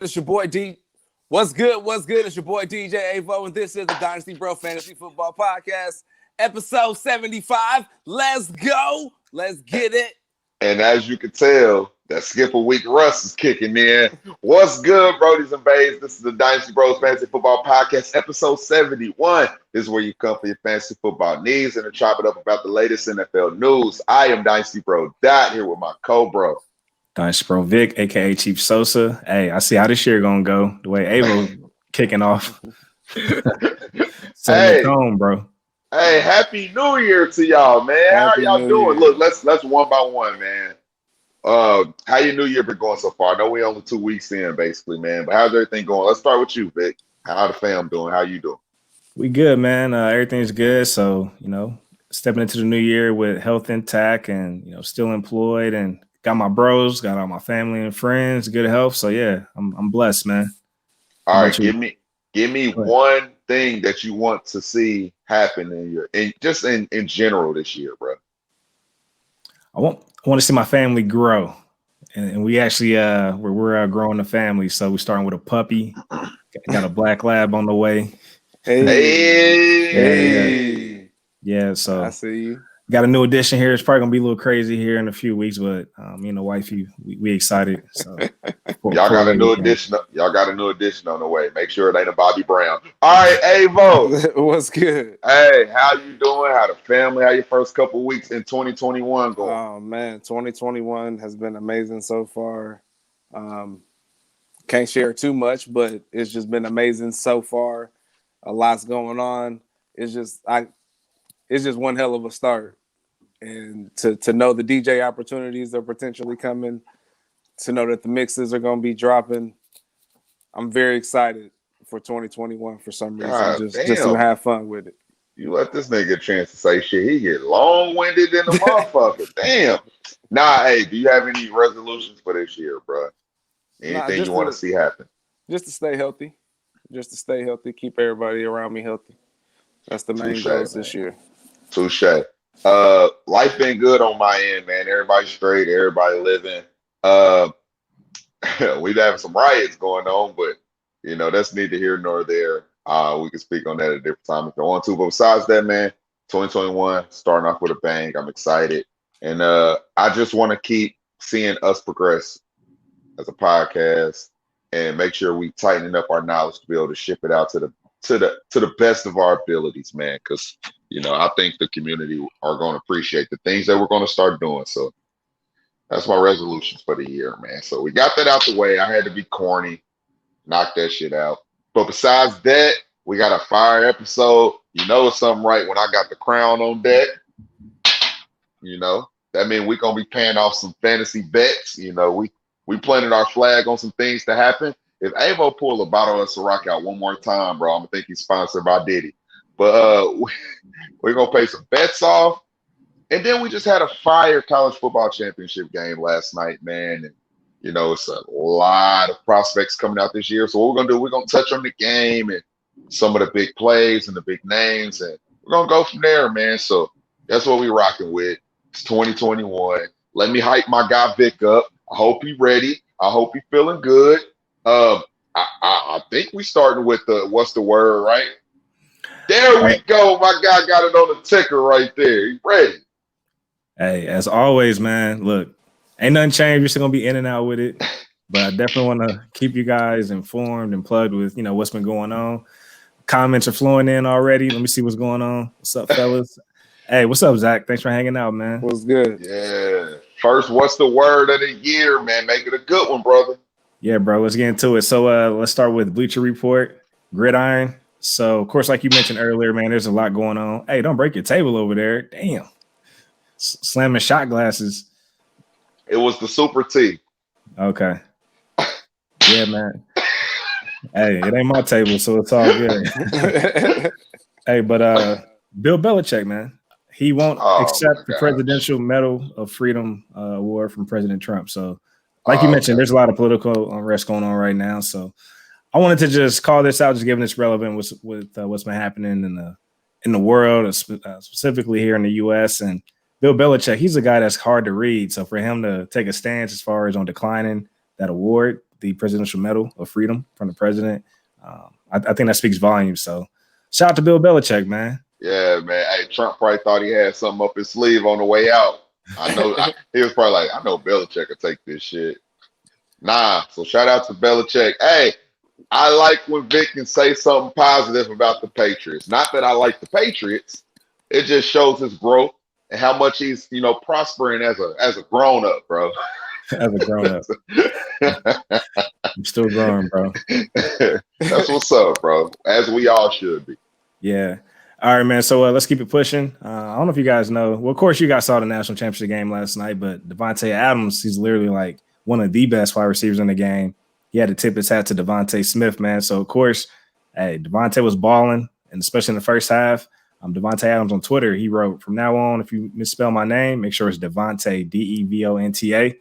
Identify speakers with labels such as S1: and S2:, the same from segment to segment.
S1: It's your boy D. What's good? What's good? It's your boy DJ Avo, and this is the Dynasty Bro Fantasy Football Podcast, episode 75. Let's go. Let's get it.
S2: And as you can tell, that skip a week Russ is kicking in. What's good, Brodies and Bays? This is the Dynasty Bros Fantasy Football Podcast, episode 71. This is where you come for your fantasy football needs and to chop it up about the latest NFL news. I am Dynasty Bro Dot here with my co-bro.
S3: Dynasty Bro Vic, aka Chief Sosa. Hey, I see how this year gonna go. The way Avo kicking off.
S2: Hey,
S3: tone, bro.
S2: Hey, happy New Year to y'all, man.
S1: Happy
S2: how y'all
S1: New
S2: doing?
S1: Year.
S2: Look, let's one by one, man. How your New Year been going so far? I know we only 2 weeks in, basically, man. But how's everything going? Let's start with you, Vic. How the fam doing? How you doing?
S3: We good, man. Everything's good. So, stepping into the new year with health intact and, still employed and got my bros, got all my family and friends, good health. So, yeah, I'm blessed, man.
S2: All right, give me one thing that you want to see happen in general this year, bro.
S3: I want to see my family grow, and we actually we're growing the family. So we're starting with a puppy, got a black lab on the way.
S2: Hey.
S3: Yeah. So
S1: I see you.
S3: Got a new addition here. It's probably gonna be a little crazy here in a few weeks, but wifey, we excited. So
S2: y'all got a new addition. Y'all got a new addition on the way. Make sure it ain't a Bobby Brown. All right, Avo.
S1: What's good?
S2: Hey, how you doing? How the family? How your first couple weeks in 2021 going?
S1: Oh man, 2021 has been amazing so far. Can't share too much, but it's just been amazing so far. A lot's going on. It's just one hell of a start. And to know the DJ opportunities are potentially coming, to know that the mixes are going to be dropping, I'm very excited for 2021 for some reason. Just to have fun with it.
S2: You let this nigga get a chance to say shit. He get long-winded in the motherfucker. Damn. Nah, hey, do you have any resolutions for this year, bro? Anything you want to see happen?
S1: Just to stay healthy. Keep everybody around me healthy. That's the main goals this year.
S2: Touche. Life been good on my end, man. Everybody's straight. Everybody living. We've having some riots going on, but that's neither here nor there. We can speak on that at a different time if you want to. But besides that, man, 2021 starting off with a bang. I'm excited, and I just want to keep seeing us progress as a podcast and make sure we tightening up our knowledge to be able to ship it out to the best of our abilities, man. Because I think the community are going to appreciate the things that we're going to start doing. So that's my resolutions for the year, man. So we got that out the way. I had to be corny, knock that shit out. But besides that, we got a fire episode. It's something right when I got the crown on deck. That means we're going to be paying off some fantasy bets. We planted our flag on some things to happen. If Avo pull a bottle of Ciroc out one more time, bro, I'm going to think he's sponsored by Diddy. But we're going to pay some bets off. And then we just had a fire college football championship game last night, man. And, it's a lot of prospects coming out this year. So what we're going to do, we're going to touch on the game and some of the big plays and the big names. And we're going to go from there, man. So that's what we're rocking with. It's 2021. Let me hype my guy Vic up. I hope he's ready. I hope he's feeling good. I think we starting with what's the word, right? There we go. My guy got it on the ticker right there. He's ready.
S3: Hey, as always, man, look, ain't nothing changed. We're still going to be in and out with it. But I definitely want to keep you guys informed and plugged with, what's been going on. Comments are flowing in already. Let me see what's going on. What's up, fellas? Hey, what's up, Zach? Thanks for hanging out, man.
S1: What's good?
S2: Yeah. First, what's the word of the year, man? Make it a good one, brother.
S3: Yeah, bro, let's get into it. So let's start with Bleacher Report, Gridiron. So, of course, like you mentioned earlier, man, there's a lot going on. Hey, don't break your table over there. Damn. Slamming shot glasses.
S2: It was the Super T.
S3: Okay. Yeah, man. Hey, it ain't my table, so it's all good. Hey, but Bill Belichick, man, he won't accept the Presidential Medal of Freedom award from President Trump. So, like you mentioned, there's a lot of political unrest going on right now. So, I wanted to just call this out, just given it's relevant with what's been happening in the world, specifically here in the U.S. And Bill Belichick, he's a guy that's hard to read. So for him to take a stance as far as on declining that award, the Presidential Medal of Freedom from the president. I think that speaks volumes. So shout out to Bill Belichick, man.
S2: Yeah, man. Hey, Trump probably thought he had something up his sleeve on the way out. I know he was probably like, I know Belichick will take this shit. Nah, so shout out to Belichick. Hey, I like when Vic can say something positive about the Patriots. Not that I like the Patriots. It just shows his growth and how much he's, prospering as a grown up, bro.
S3: As a grown up. I'm still growing, bro.
S2: That's what's up, bro. As we all should be.
S3: Yeah. All right, man. So let's keep it pushing. I don't know if you guys know. Well, of course, you guys saw the national championship game last night, but Devontae Adams, he's literally like one of the best wide receivers in the game. He had to tip his hat to Devontae Smith, man. So, of course, hey, Devontae was balling, and especially in the first half. Devontae Adams on Twitter, he wrote, from now on, if you misspell my name, make sure it's Devontae, Devonta,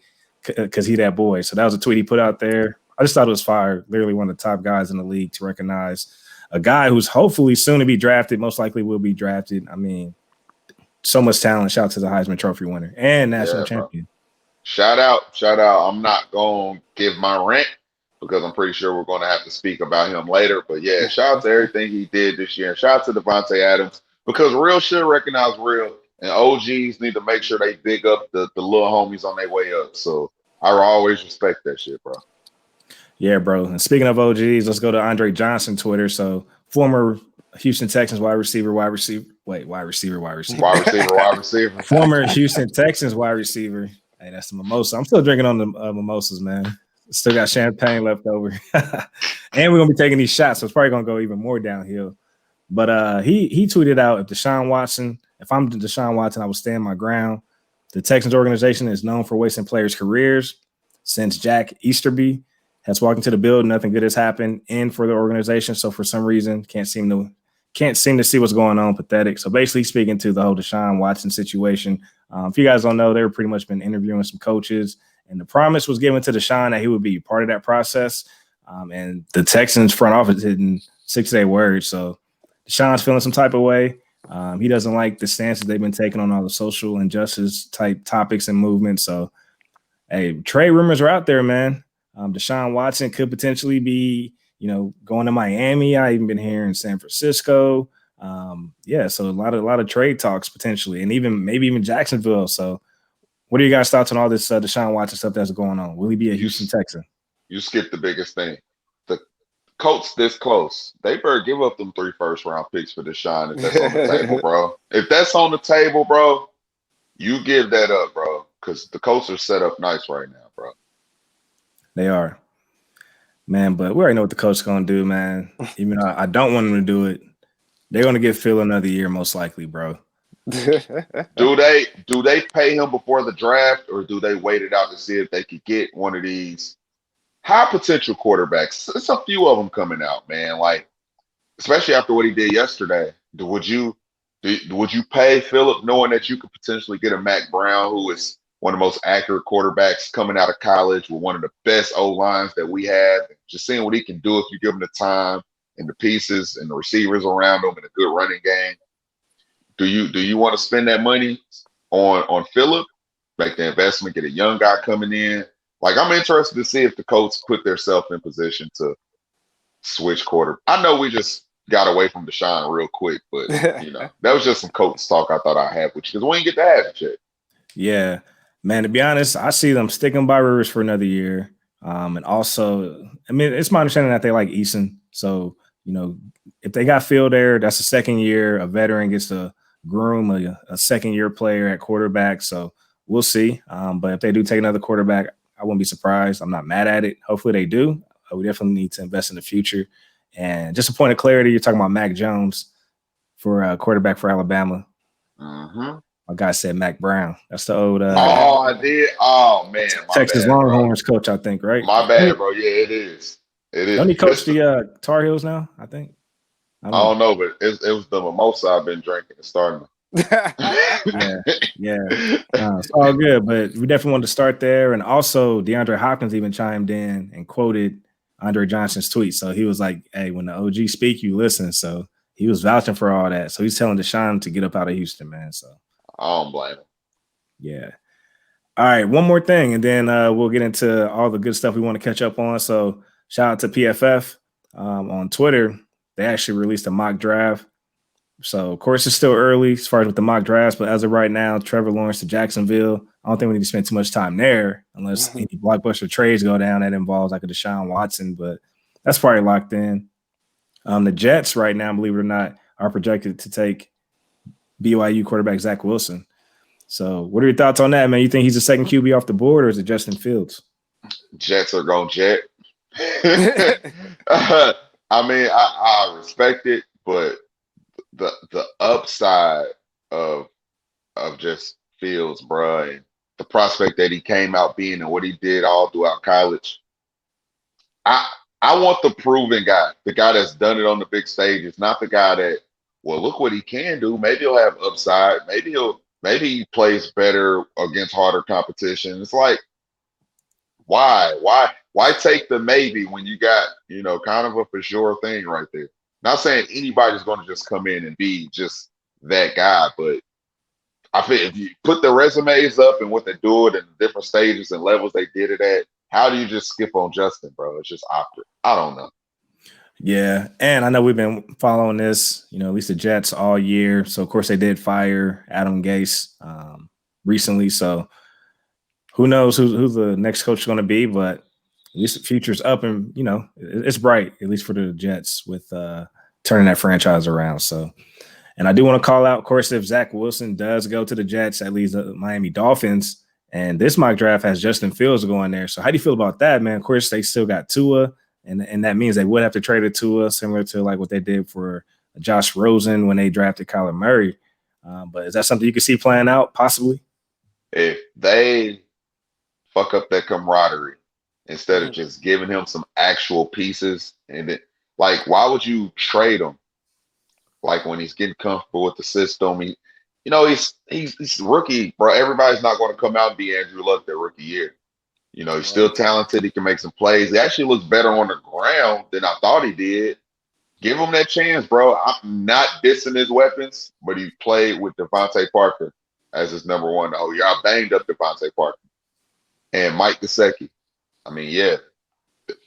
S3: because he that boy. So that was a tweet he put out there. I just thought it was fire. Literally one of the top guys in the league to recognize a guy who's hopefully soon to be drafted, most likely will be drafted. I mean, so much talent. Shout out to the Heisman Trophy winner and national champion.
S2: Bro. Shout out. I'm not going to give my rant because I'm pretty sure we're going to have to speak about him later. But, yeah, shout out to everything he did this year. And shout out to Devontae Adams because real should recognize real. And OGs need to make sure they big up the little homies on their way up. So I always respect that shit, bro.
S3: Yeah, bro. And speaking of OGs, let's go to Andre Johnson Twitter. So former Houston Texans wide receiver. Former Houston Texans wide receiver. Hey, that's the mimosa. I'm still drinking on the mimosas, man. Still got champagne left over. And we're going to be taking these shots, so it's probably going to go even more downhill. But he tweeted out, if I'm Deshaun Watson, I will stand my ground. The Texans organization is known for wasting players' careers. Since Jack Easterby has walked into the building, nothing good has happened in for the organization. So for some reason, can't seem to see what's going on. Pathetic. So basically speaking to the whole Deshaun Watson situation. If you guys don't know, they've pretty much been interviewing some coaches, and the promise was given to Deshaun that he would be part of that process. And the Texans front office didn't 6 to 8 words. So Deshaun's feeling some type of way. He doesn't like the stances they've been taking on all the social injustice type topics and movements. So, hey, trade rumors are out there, man. Deshaun Watson could potentially be, going to Miami. I even been here in San Francisco. So a lot of trade talks potentially, and maybe even Jacksonville. So, what are you guys' thoughts on all this Deshaun Watson stuff that's going on? Will he be a Houston Texan?
S2: You skipped the biggest thing. The Colts this close. They better give up them 3 first-round picks for Deshaun if that's on the table, bro. If that's on the table, bro, you give that up, bro, because the Colts are set up nice right now, bro.
S3: They are. Man, but we already know what the coach is going to do, man. Even though I don't want him to do it, they're going to give Phil another year most likely, bro.
S2: Do they pay him before the draft, or do they wait it out to see if they could get one of these high potential quarterbacks? There's a few of them coming out, man. Like, especially after what he did yesterday. Would you pay Phillip knowing that you could potentially get a Mac Brown, who is one of the most accurate quarterbacks coming out of college with one of the best O-lines that we have? Just seeing what he can do if you give him the time and the pieces and the receivers around him and a good running game. Do you want to spend that money on Phillip, make the investment, get a young guy coming in? Like, I'm interested to see if the Colts put themselves in position to switch quarter. I know we just got away from Deshaun real quick, but that was just some Colts talk I thought I'd have with you because we ain't get to have it yet. Yeah,
S3: man. To be honest, I see them sticking by Rivers for another year, and also, I mean, it's my understanding that they like Eason. So if they got Phil there, that's the second year. A veteran gets to groom a second-year player at quarterback. So we'll see. But if they do take another quarterback, I wouldn't be surprised. I'm not mad at it. Hopefully they do. We definitely need to invest in the future. And just a point of clarity, you're talking about Mac Jones for a quarterback for Alabama.
S2: Mm-hmm.
S3: My guy said Mac Brown. That's the old
S2: I did. Oh, man.
S3: Texas Longhorns coach, I think, right?
S2: My bad, bro. Yeah, it is.
S3: Don't he coach the Tar Heels now, I think?
S2: I don't know, but it was the mimosa I've been drinking and starting.
S3: Yeah. It's all good, but we definitely wanted to start there. And also, DeAndre Hopkins even chimed in and quoted Andre Johnson's tweet. So he was like, hey, when the OG speak, you listen. So he was vouching for all that. So he's telling Deshaun to get up out of Houston, man. So
S2: I don't blame him.
S3: Yeah. All right, one more thing, and then we'll get into all the good stuff we want to catch up on. So shout out to PFF on Twitter. They actually released a mock draft. So, of course, it's still early as far as with the mock drafts, but as of right now, Trevor Lawrence to Jacksonville. I don't think we need to spend too much time there unless any blockbuster trades go down that involves like a Deshaun Watson, but that's probably locked in. The Jets right now, believe it or not, are projected to take BYU quarterback Zach Wilson. So what are your thoughts on that, man? You think he's the second QB off the board, or is it Justin Fields?
S2: Jets are going jet. I mean, I respect it, but the upside of just Fields, bruh, and the prospect that he came out being and what he did all throughout college. I want the proven guy, the guy that's done it on the big stages, not the guy that, well, look what he can do. Maybe he'll have upside. Maybe he plays better against harder competition. It's like, why take the maybe when you got, kind of a for sure thing right there? Not saying anybody's going to just come in and be just that guy, but I feel if you put the resumes up and what they do it in different stages and levels they did it at, how do you just skip on Justin, bro? It's just awkward. I don't know.
S3: Yeah, and I know we've been following this, at least the Jets all year. So, of course, they did fire Adam Gase recently. So, who knows who the next coach is going to be, but at least the future's up and, it's bright, at least for the Jets with turning that franchise around. So, and I do want to call out, of course, if Zach Wilson does go to the Jets, at least the Miami Dolphins, and this mock draft has Justin Fields going there. So how do you feel about that, man? Of course, they still got Tua, and that means they would have to trade a Tua, similar to like what they did for Josh Rosen when they drafted Kyler Murray. But is that something you can see playing out, possibly?
S2: If they fuck up that camaraderie instead of just giving him some actual pieces, and it, like, why would you trade him? Like when he's getting comfortable with the system, he's rookie, bro. Everybody's not going to come out and be Andrew Luck their rookie year. He's still talented. He can make some plays. He actually looks better on the ground than I thought he did. Give him that chance, bro. I'm not dissing his weapons, but he played with Devontae Parker as his number one. Oh, yeah, I banged up Devontae Parker and Mike Gesicki. I mean, yeah,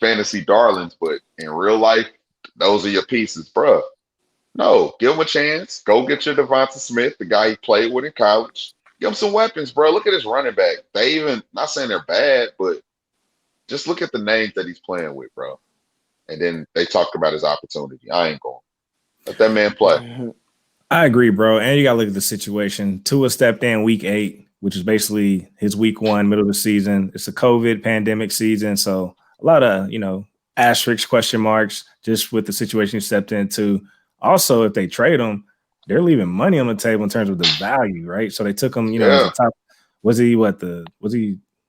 S2: fantasy darlings, but in real life, those are your pieces, bro. No, give him a chance. Go get your Devonta Smith, the guy he played with in college. Give him some weapons, bro. Look at his running back. They even, not saying they're bad, but just look at the names that he's playing with, bro. And then they talk about his opportunity. I ain't going. Let that man play.
S3: I agree, bro. And you got to look at the situation. Tua stepped in week 8, which is basically his week 1, middle of the season. It's a COVID pandemic season. So a lot of, asterisks, question marks, just with the situation he stepped into. Also, if they trade him, they're leaving money on the table in terms of the value, right? So they took him, as a top. Was he the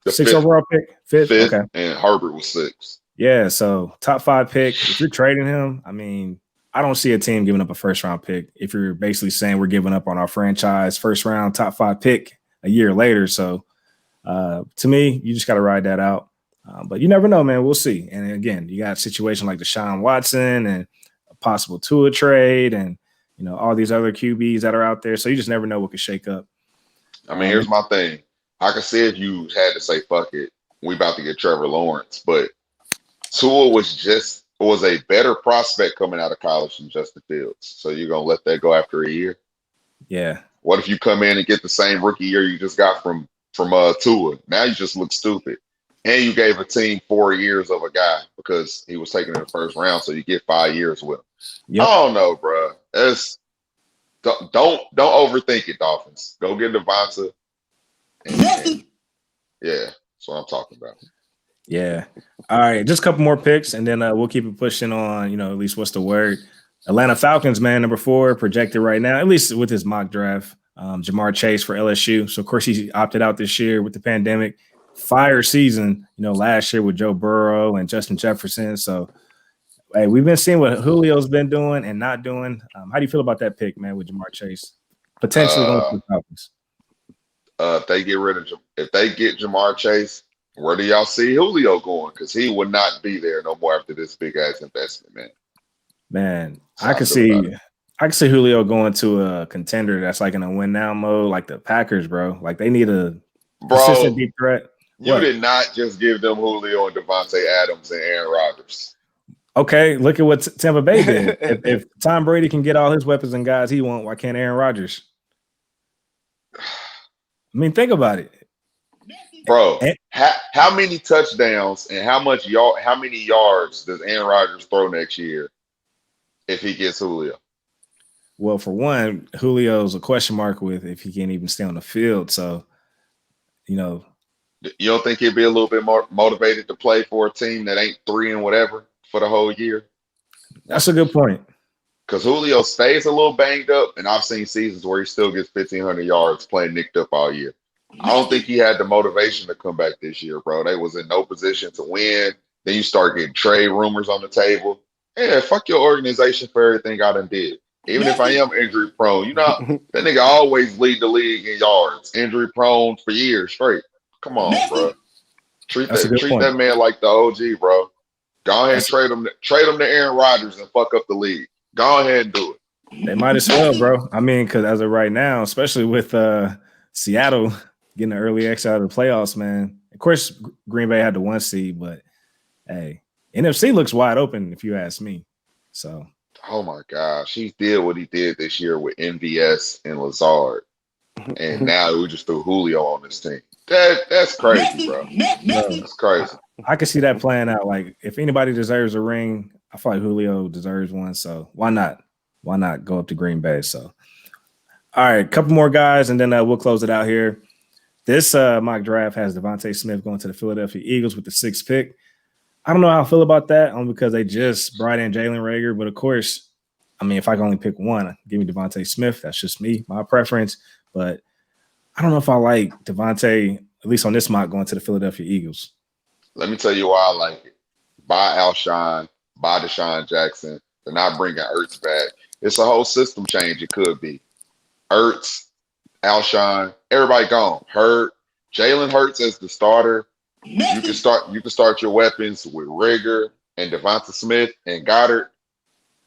S3: 6th overall pick? Fifth? Okay.
S2: And Herbert was 6.
S3: Yeah, so top 5 pick. If you're trading him, I mean, I don't see a team giving up a first-round pick if you're basically saying we're giving up on our franchise first-round top 5 pick a year later. So to me, you just got to ride that out. But you never know, man. We'll see. And again, you got a situation like Deshaun Watson and a possible Tua trade and, all these other QBs that are out there. So you just never know what could shake up.
S2: I mean, here's my thing. I could see if you had to say, fuck it, we about to get Trevor Lawrence. But Tua was a better prospect coming out of college than Justin Fields. So you're going to let that go after a year?
S3: Yeah.
S2: What if you come in and get the same rookie year you just got from Tua? Now you just look stupid. And you gave a team 4 years of a guy because he was taken in the first round, so you get 5 years with him. Yep. I don't know, bro. Don't overthink it, Dolphins. Go get Devonta. And yeah, that's what I'm talking about.
S3: Yeah. All right, just a couple more picks, and then we'll keep it pushing on. At least what's the word? Atlanta Falcons, man, number 4 projected right now, at least with his mock draft. Jamar Chase for LSU. So of course he opted out this year with the pandemic. Fire season, last year with Joe Burrow and Justin Jefferson. So, hey, we've been seeing what Julio's been doing and not doing. How do you feel about that pick, man, with Jamar Chase potentially going to the Falcons?
S2: If they get Jamar Chase, where do y'all see Julio going? Because he would not be there no more after this big ass investment, man.
S3: Man, I can see Julio going to a contender that's like in a win now mode, like the Packers, bro. Like they need a consistent
S2: Bro,
S3: deep threat.
S2: you
S3: What?
S2: did not just give them Julio and Devontae Adams and Aaron Rodgers.
S3: Okay, look at what Tampa Bay did. If Tom Brady can get all his weapons and guys he wants, why can't Aaron Rodgers? I mean, think about it.
S2: Bro,
S3: And,
S2: how many touchdowns and how many yards does Aaron Rodgers throw next year if he gets Julio?
S3: well, for one, Julio's a question mark with if he can't even stay on the field. So, you know,
S2: You don't think he'd be a little bit more motivated to play for a team that ain't 3 and whatever for the whole year?
S3: that's a good point.
S2: Because Julio stays a little banged up, and I've seen seasons where he still gets 1,500 yards playing nicked up all year. I don't think he had the motivation to come back this year, bro. They was in no position to win. Then you start getting trade rumors on the table. Yeah, fuck your organization for everything I done did. Even if I am injury prone, that nigga always lead the league in yards. Injury prone for years straight. Come on, bro. Treat that man like the OG, bro. Go ahead and trade him to Aaron Rodgers and fuck up the league. Go ahead and do it.
S3: They might as well, bro. I mean, because as of right now, especially with Seattle getting an early exit out of the playoffs, man. Of course, Green Bay had the 1 seed, but hey, NFC looks wide open if you ask me. So,
S2: oh my gosh, he did what he did this year with MVS and Lazard, and now we just threw Julio on this team. That's crazy, bro. That's crazy.
S3: I can see that playing out. Like, if anybody deserves a ring, I feel like Julio deserves one. So why not? Why not go up to Green Bay? So, all right, a couple more guys, and then we'll close it out here. This mock draft has Devontae Smith going to the Philadelphia Eagles with the 6th pick. I don't know how I feel about that, only because they just brought in Jalen Reagor. But of course, I mean, if I can only pick one, give me Devontae Smith. That's just me, my preference. But I don't know if I like Devontae, at least on this mock, going to the Philadelphia Eagles.
S2: Let me tell you why I like it. Buy Alshon, buy Deshaun Jackson. They're not bringing Ertz back. It's a whole system change. It could be Ertz, Alshon, everybody gone. Jalen Hurts as the starter. You can start your weapons with Reagor and Devonta Smith and Goddard.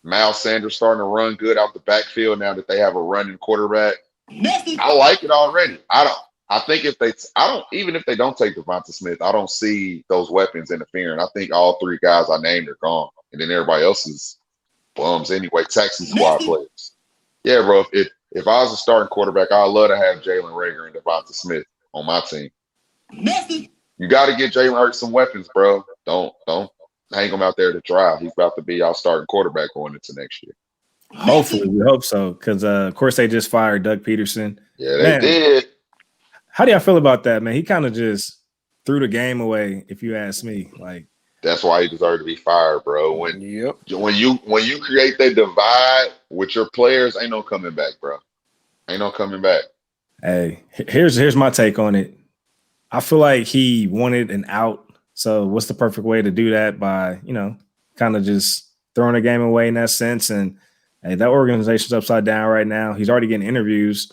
S2: Miles Sanders starting to run good out the backfield now that they have a running quarterback. I like it already. Even if they don't take Devonta Smith, I don't see those weapons interfering. I think all 3 guys I named are gone. And then everybody else is bums anyway, taxi squad players. Yeah, bro. If I was a starting quarterback, I'd love to have Jalen Reagor and Devonta Smith on my team. You got to get Jalen Hurts some weapons, bro. Don't hang him out there to dry. He's about to be our starting quarterback going into next year.
S3: Hopefully, we hope so, because of course they just fired Doug Peterson.
S2: Yeah, they did.
S3: How do y'all feel about that, man? He kind of just threw the game away, if you ask me. Like,
S2: that's why he deserved to be fired, bro. When you create that divide with your players, ain't no coming back, bro. Ain't no coming back.
S3: Hey, here's my take on it. I feel like he wanted an out. So what's the perfect way to do that? By, kind of just throwing the game away in that sense. And hey, that organization's upside down right now. He's already getting interviews,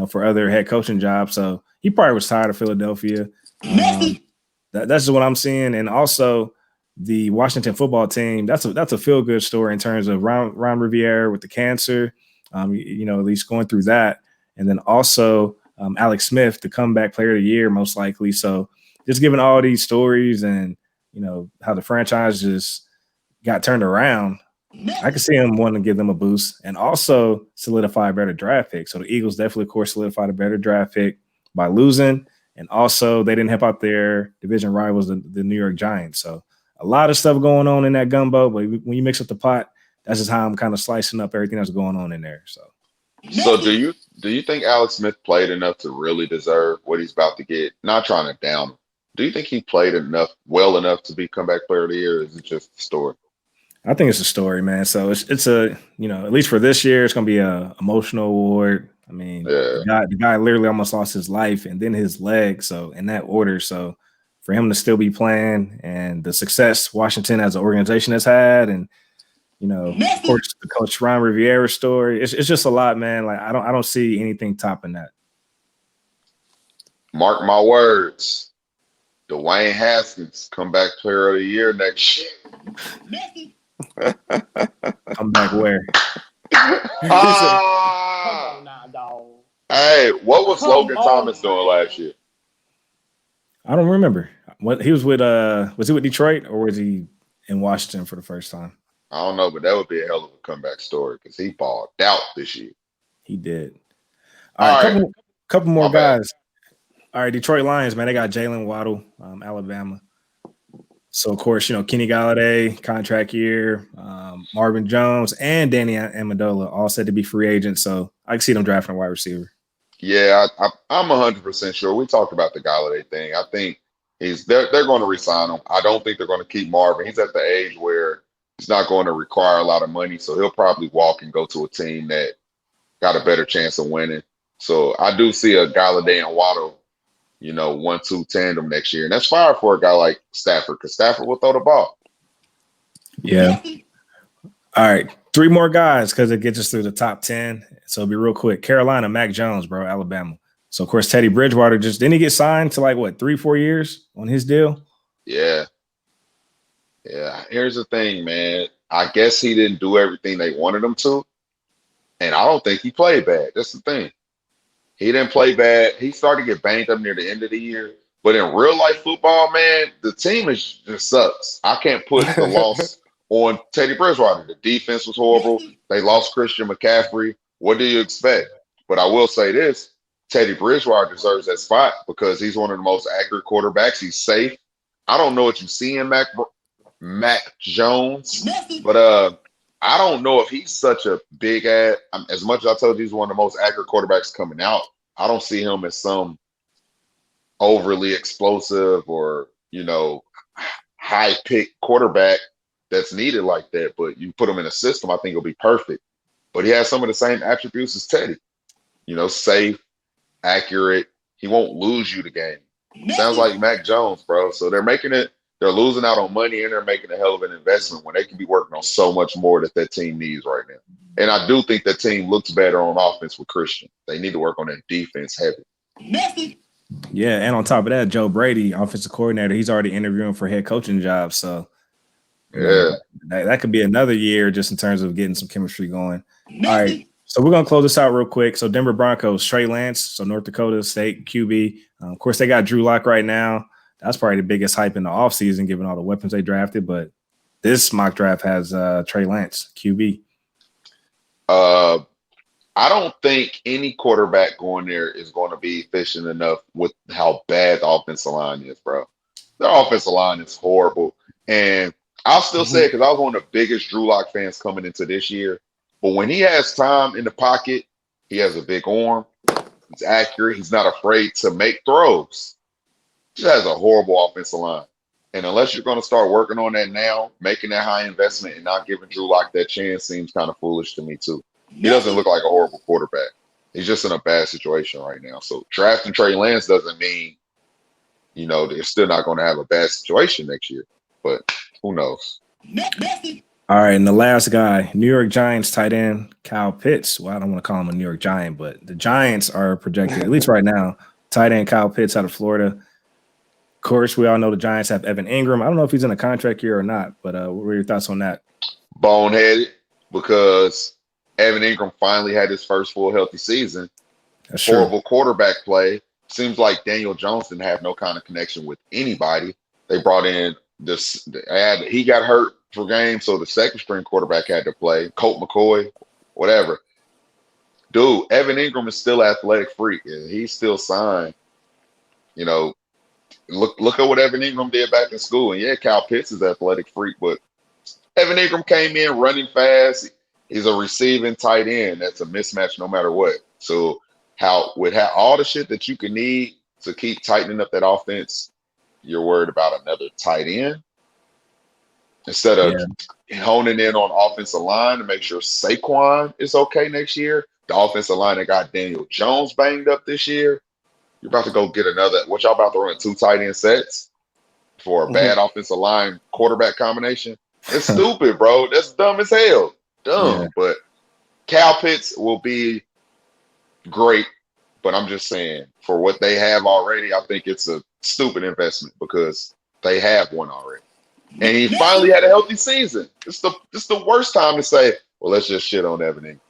S3: for other head coaching jobs. So he probably was tired of Philadelphia. That's just what I'm seeing. And also the Washington football team, that's a feel-good story in terms of Ron Rivera with the cancer, at least going through that. And then also Alex Smith, the comeback player of the year, most likely. So just given all these stories and, how the franchise just got turned around, I can see him wanting to give them a boost and also solidify a better draft pick. So the Eagles definitely, of course, solidified a better draft pick by losing. And also they didn't help out their division rivals, the New York Giants. So a lot of stuff going on in that gumbo. But when you mix up the pot, that's just how I'm kind of slicing up everything that's going on in there. So
S2: do you think Alex Smith played enough to really deserve what he's about to get? Not trying to down him. Do you think he played well enough to be comeback player of the year, or is it just a story?
S3: I think it's a story, man. So it's a, at least for this year, it's going to be a emotional award. I mean, the guy literally almost lost his life and then his leg. So in that order, so for him to still be playing and the success Washington as an organization has had, and of course the coach Ron Rivera story, it's just a lot, man. Like I don't see anything topping that.
S2: Mark my words, Dwayne Haskins comeback player of the year next year.
S3: Come back where?
S2: Hey, what was Logan Thomas doing last year?
S3: I don't remember. What he was he with Detroit or was he in Washington for the first time?
S2: I don't know, but that would be a hell of a comeback story because he balled out this year.
S3: He did. All right,
S2: All right,
S3: couple more
S2: my bad.
S3: guys. All right, Detroit Lions, man. They got Jalen Waddle, Alabama. So of course, Kenny Galladay, contract year, Marvin Jones, and Danny Amendola all said to be free agents. So I can see them drafting a wide receiver.
S2: Yeah, I'm 100% sure. We talked about the Galladay thing. I think they're going to resign him. I don't think they're going to keep Marvin. He's at the age where he's not going to require a lot of money, so he'll probably walk and go to a team that got a better chance of winning. So I do see a Galladay and Waddle, 1-2 tandem next year, and that's fire for a guy like Stafford because Stafford will throw the ball.
S3: Yeah. All right, 3 more guys because it gets us through the top 10. So it'll be real quick. Carolina, Mac Jones, bro, Alabama. So of course Teddy Bridgewater didn't he get signed to 3-4 years on his deal?
S2: Yeah. Here's the thing, man. I guess he didn't do everything they wanted him to, and I don't think he played bad. That's the thing. He didn't play bad. He started to get banged up near the end of the year. But in real life football, man, the team just sucks. I can't put the loss on Teddy Bridgewater. The defense was horrible. They lost Christian McCaffrey. What do you expect? But I will say this. Teddy Bridgewater deserves that spot because he's one of the most accurate quarterbacks. He's safe. I don't know what you see in Mac Jones, but I don't know if he's such a big as much as I told you he's one of the most accurate quarterbacks coming out. I don't see him as some overly explosive or, high pick quarterback that's needed like that. But you put him in a system, I think it'll be perfect. But he has some of the same attributes as Teddy, safe, accurate. He won't lose you the game. Sounds like Mac Jones, bro. So they're losing out on money and they're making a hell of an investment when they can be working on so much more that team needs right now. And I do think that team looks better on offense with Christian. They need to work on that defense heavy.
S3: Yeah, and on top of that, Joe Brady, offensive coordinator, he's already interviewing for head coaching jobs. So that could be another year just in terms of getting some chemistry going. All right. So we're going to close this out real quick. So Denver Broncos, Trey Lance, so North Dakota State QB. Of course, they got Drew Lock right now. That's probably the biggest hype in the offseason, given all the weapons they drafted. But this mock draft has Trey Lance, QB.
S2: I don't think any quarterback going there is going to be efficient enough with how bad the offensive line is, bro. Their offensive line is horrible. And I'll still say it because I was one of the biggest Drew Lock fans coming into this year. But when he has time in the pocket, he has a big arm. He's accurate. He's not afraid to make throws. He has a horrible offensive line. And unless you're going to start working on that now, making that high investment and not giving Drew Lock that chance seems kind of foolish to me too. He doesn't look like a horrible quarterback. He's just in a bad situation right now. So drafting Trey Lance doesn't mean, they're still not going to have a bad situation next year. But who knows?
S3: All right, and the last guy, New York Giants tight end Kyle Pitts. Well, I don't want to call him a New York Giant, but the Giants are projected, at least right now, tight end Kyle Pitts out of Florida. Of course, we all know the Giants have Evan Ingram. I don't know if he's in a contract year or not, but what were your thoughts on that?
S2: Boneheaded, because Evan Ingram finally had his first full healthy season.
S3: That's
S2: horrible quarterback play. Seems like Daniel Jones didn't have no kind of connection with anybody. They brought in he got hurt for games, so the second string quarterback had to play. Colt McCoy, whatever. Dude, Evan Ingram is still an athletic freak. He's still signed. Look at what Evan Ingram did back in school. And yeah, Kyle Pitts is an athletic freak, but Evan Ingram came in running fast. He's a receiving tight end. That's a mismatch no matter what. So with all the shit that you can need to keep tightening up that offense, you're worried about another tight end instead of honing in on offensive line to make sure Saquon is okay next year. The offensive line that got Daniel Jones banged up this year. You're about to go get what y'all about to run 2 tight end sets for a bad offensive line quarterback combination? It's stupid, bro. That's dumb as hell. Dumb. Yeah. But Cal Pitts will be great. But I'm just saying, for what they have already, I think it's a stupid investment because they have one already. And he finally had a healthy season. It's the worst time to say, well, let's just shit on Evan Ingram.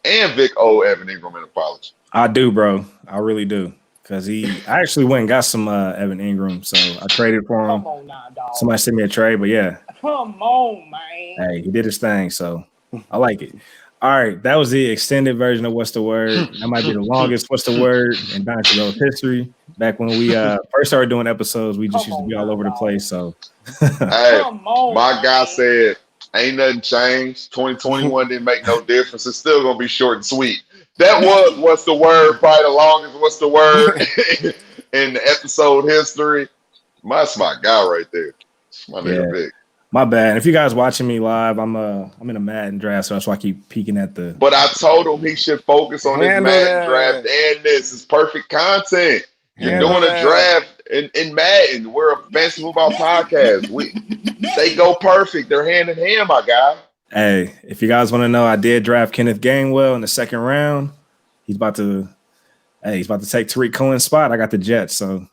S2: And Vic owe Evan Ingram an apology.
S3: I do, bro. I really do. because I actually went and got some Evan Ingram, so I traded for him.
S4: Come on now, dog.
S3: Somebody sent me a trade, but yeah.
S4: Come on, man.
S3: Hey, he did his thing, so I like it. All right, that was the extended version of What's the Word. That might be the longest What's the Word in Dynasty Road history. Back when we first started doing episodes, we just used to be all over the place. So,
S2: hey, my guy said, ain't nothing changed. 2021 didn't make no difference. It's still gonna be short and sweet. That was What's the Word, probably the longest What's the Word in the episode history. That's my guy right there. It's my nigga Vic.
S3: My bad. If you guys watching me live, I'm in a Madden draft, so that's why I keep peeking at the.
S2: But I told him he should focus on his Madden draft, and this is perfect content. You're doing a draft in Madden. We're a fantasy football podcast. They go perfect. They're hand in hand, my guy.
S3: Hey, if you guys want to know, I did draft Kenneth Gainwell in the second round. He's about to take Tariq Cohen's spot. I got the Jets, so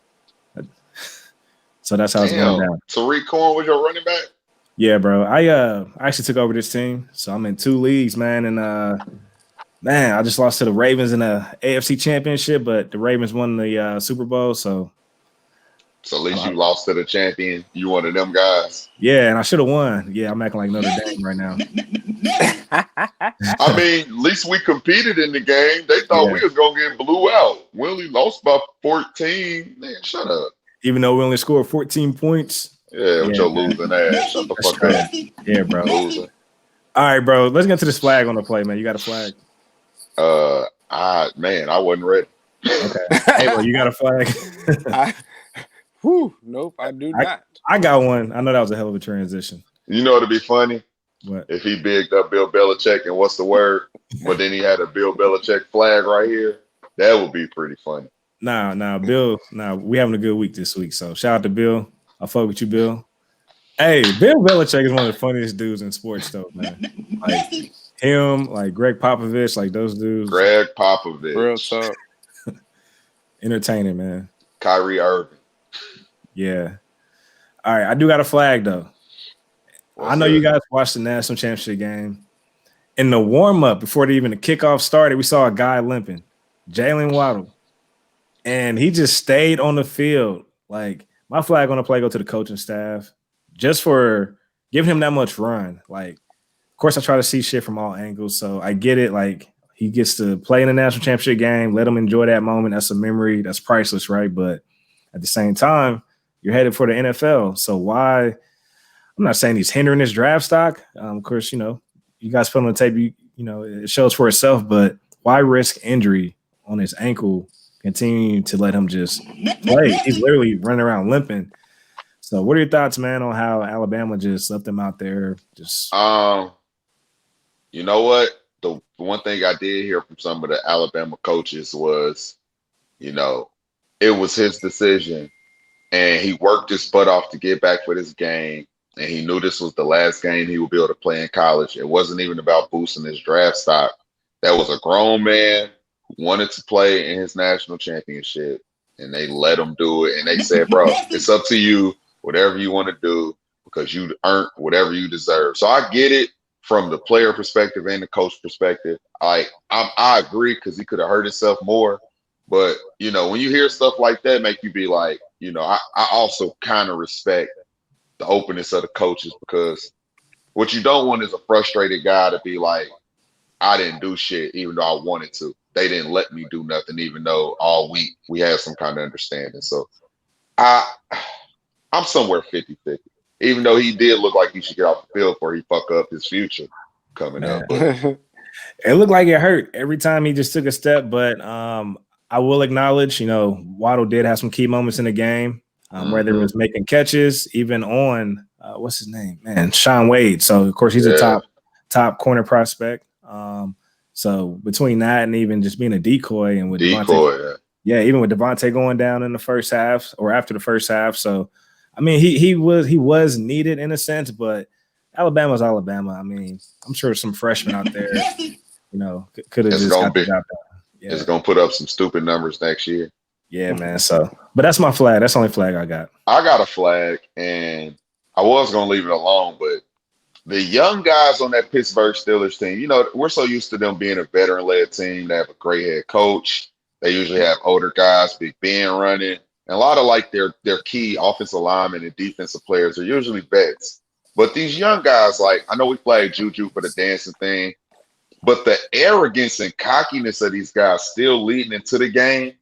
S3: that's how it's going down.
S2: Tariq Cohen was your running back?
S3: Yeah, bro. I actually took over this team, so I'm in 2 leagues, man. And I just lost to the Ravens in the AFC Championship, but the Ravens won the Super Bowl, so
S2: at least you lost to the champion. You one of them guys.
S3: Yeah, and I should have won. Yeah, I'm acting like Notre Dame right now.
S2: I mean, at least we competed in the game. They thought we was gonna get blew out. We only lost by 14. Man, shut up.
S3: Even though we only scored 14 points.
S2: Yeah, with your losing ass. Shut the fuck up.
S3: Yeah, bro.
S2: Loser.
S3: All right, bro. Let's get to this flag on the play, man. You got a flag?
S2: I wasn't ready.
S3: Okay. Hey, bro, you got a flag?
S1: Nope, I do not.
S3: I got one. I know that was a hell of a transition.
S2: You know, it'd be funny
S3: what
S2: if he bigged up Bill Belichick and What's the Word, but then he had a Bill Belichick flag right here. That would be pretty funny.
S3: Nah, Bill. Nah, we having a good week this week. So shout out to Bill. I fuck with you, Bill. Hey, Bill Belichick is one of the funniest dudes in sports, though, man. Like him, like Greg Popovich, like those dudes.
S2: Greg Popovich.
S1: Real talk.
S3: Entertaining, man.
S2: Kyrie Irving.
S3: Yeah. All right, I do got a flag, though. I know you guys watched the national championship game. In the warm-up, before the kickoff started, we saw a guy limping, Jalen Waddle. And he just stayed on the field. Like, my flag on the play go to the coaching staff just for giving him that much run. Like, of course, I try to see shit from all angles, so I get it. Like, he gets to play in the national championship game. Let him enjoy that moment. That's a memory. That's priceless, right? But at the same time, you're headed for the NFL. So why? I'm not saying he's hindering his draft stock. Of course, you guys put on the tape, it shows for itself. But why risk injury on his ankle? Continue to let him just play. He's literally running around limping. So what are your thoughts, man, on how Alabama just left him out there? Just
S2: you know what? The one thing I did hear from some of the Alabama coaches was, it was his decision. And he worked his butt off to get back for this game. And he knew this was the last game he would be able to play in college. It wasn't even about boosting his draft stock. That was a grown man who wanted to play in his national championship. And they let him do it. And they said, bro, it's up to you, whatever you want to do, because you earned whatever you deserve. So I get it from the player perspective and the coach perspective. I agree, because he could have hurt himself more. But, when you hear stuff like that, make you be like, I also kind of respect the openness of the coaches, because what you don't want is a frustrated guy to be like, I didn't do shit even though I wanted to. They didn't let me do nothing even though all week we had some kind of understanding. So I'm somewhere 50-50. Even though he did look like he should get off the field before he fuck up his future coming up. But
S3: it looked like it hurt every time he just took a step, but I will acknowledge, Waddle did have some key moments in the game, whether it was making catches, even on what's his name, man, Sean Wade. So of course he's a top corner prospect. So between that and even just being a decoy and with Devontae, even with Devontae going down in the first half or after the first half. So I mean, he was needed in a sense, but Alabama's Alabama. I mean, I'm sure some freshmen out there, could have just got the job done. Yeah.
S2: It's gonna put up some stupid numbers next year.
S3: Yeah, man. So, but that's my flag. That's the only flag I got.
S2: I got a flag, and I was gonna leave it alone, but the young guys on that Pittsburgh Steelers team, we're so used to them being a veteran-led team. They have a great head coach. They usually have older guys, Big Ben running, and a lot of like their key offensive linemen and defensive players are usually vets. But these young guys, like I know we played Juju for the dancing thing, but the arrogance and cockiness of these guys still leading into the game,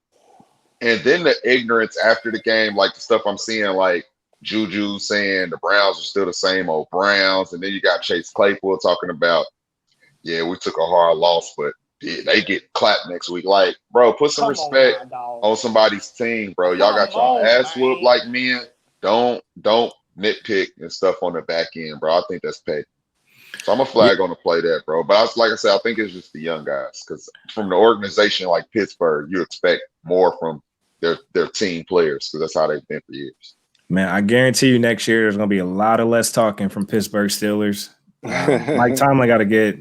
S2: and then the ignorance after the game, like the stuff I'm seeing, like Juju saying the Browns are still the same old Browns, and then you got Chase Claypool talking about, yeah, we took a hard loss, but they get clapped next week. Like, bro, put some
S4: Come on
S2: respect
S4: now, dog.
S2: on somebody's team, bro. Y'all got
S4: Come
S2: y'all
S4: on,
S2: ass whooped
S4: man.
S2: like men. Don't nitpick and stuff on the back end, bro. I think that's petty. So I'm a flag on the play that, bro. But like I said, I think it's just the young guys because from the organization like Pittsburgh, you expect more from their team players because that's how they've been for years.
S3: Man, I guarantee you next year there's going to be a lot of less talking from Pittsburgh Steelers. Mike Tomlin got to get,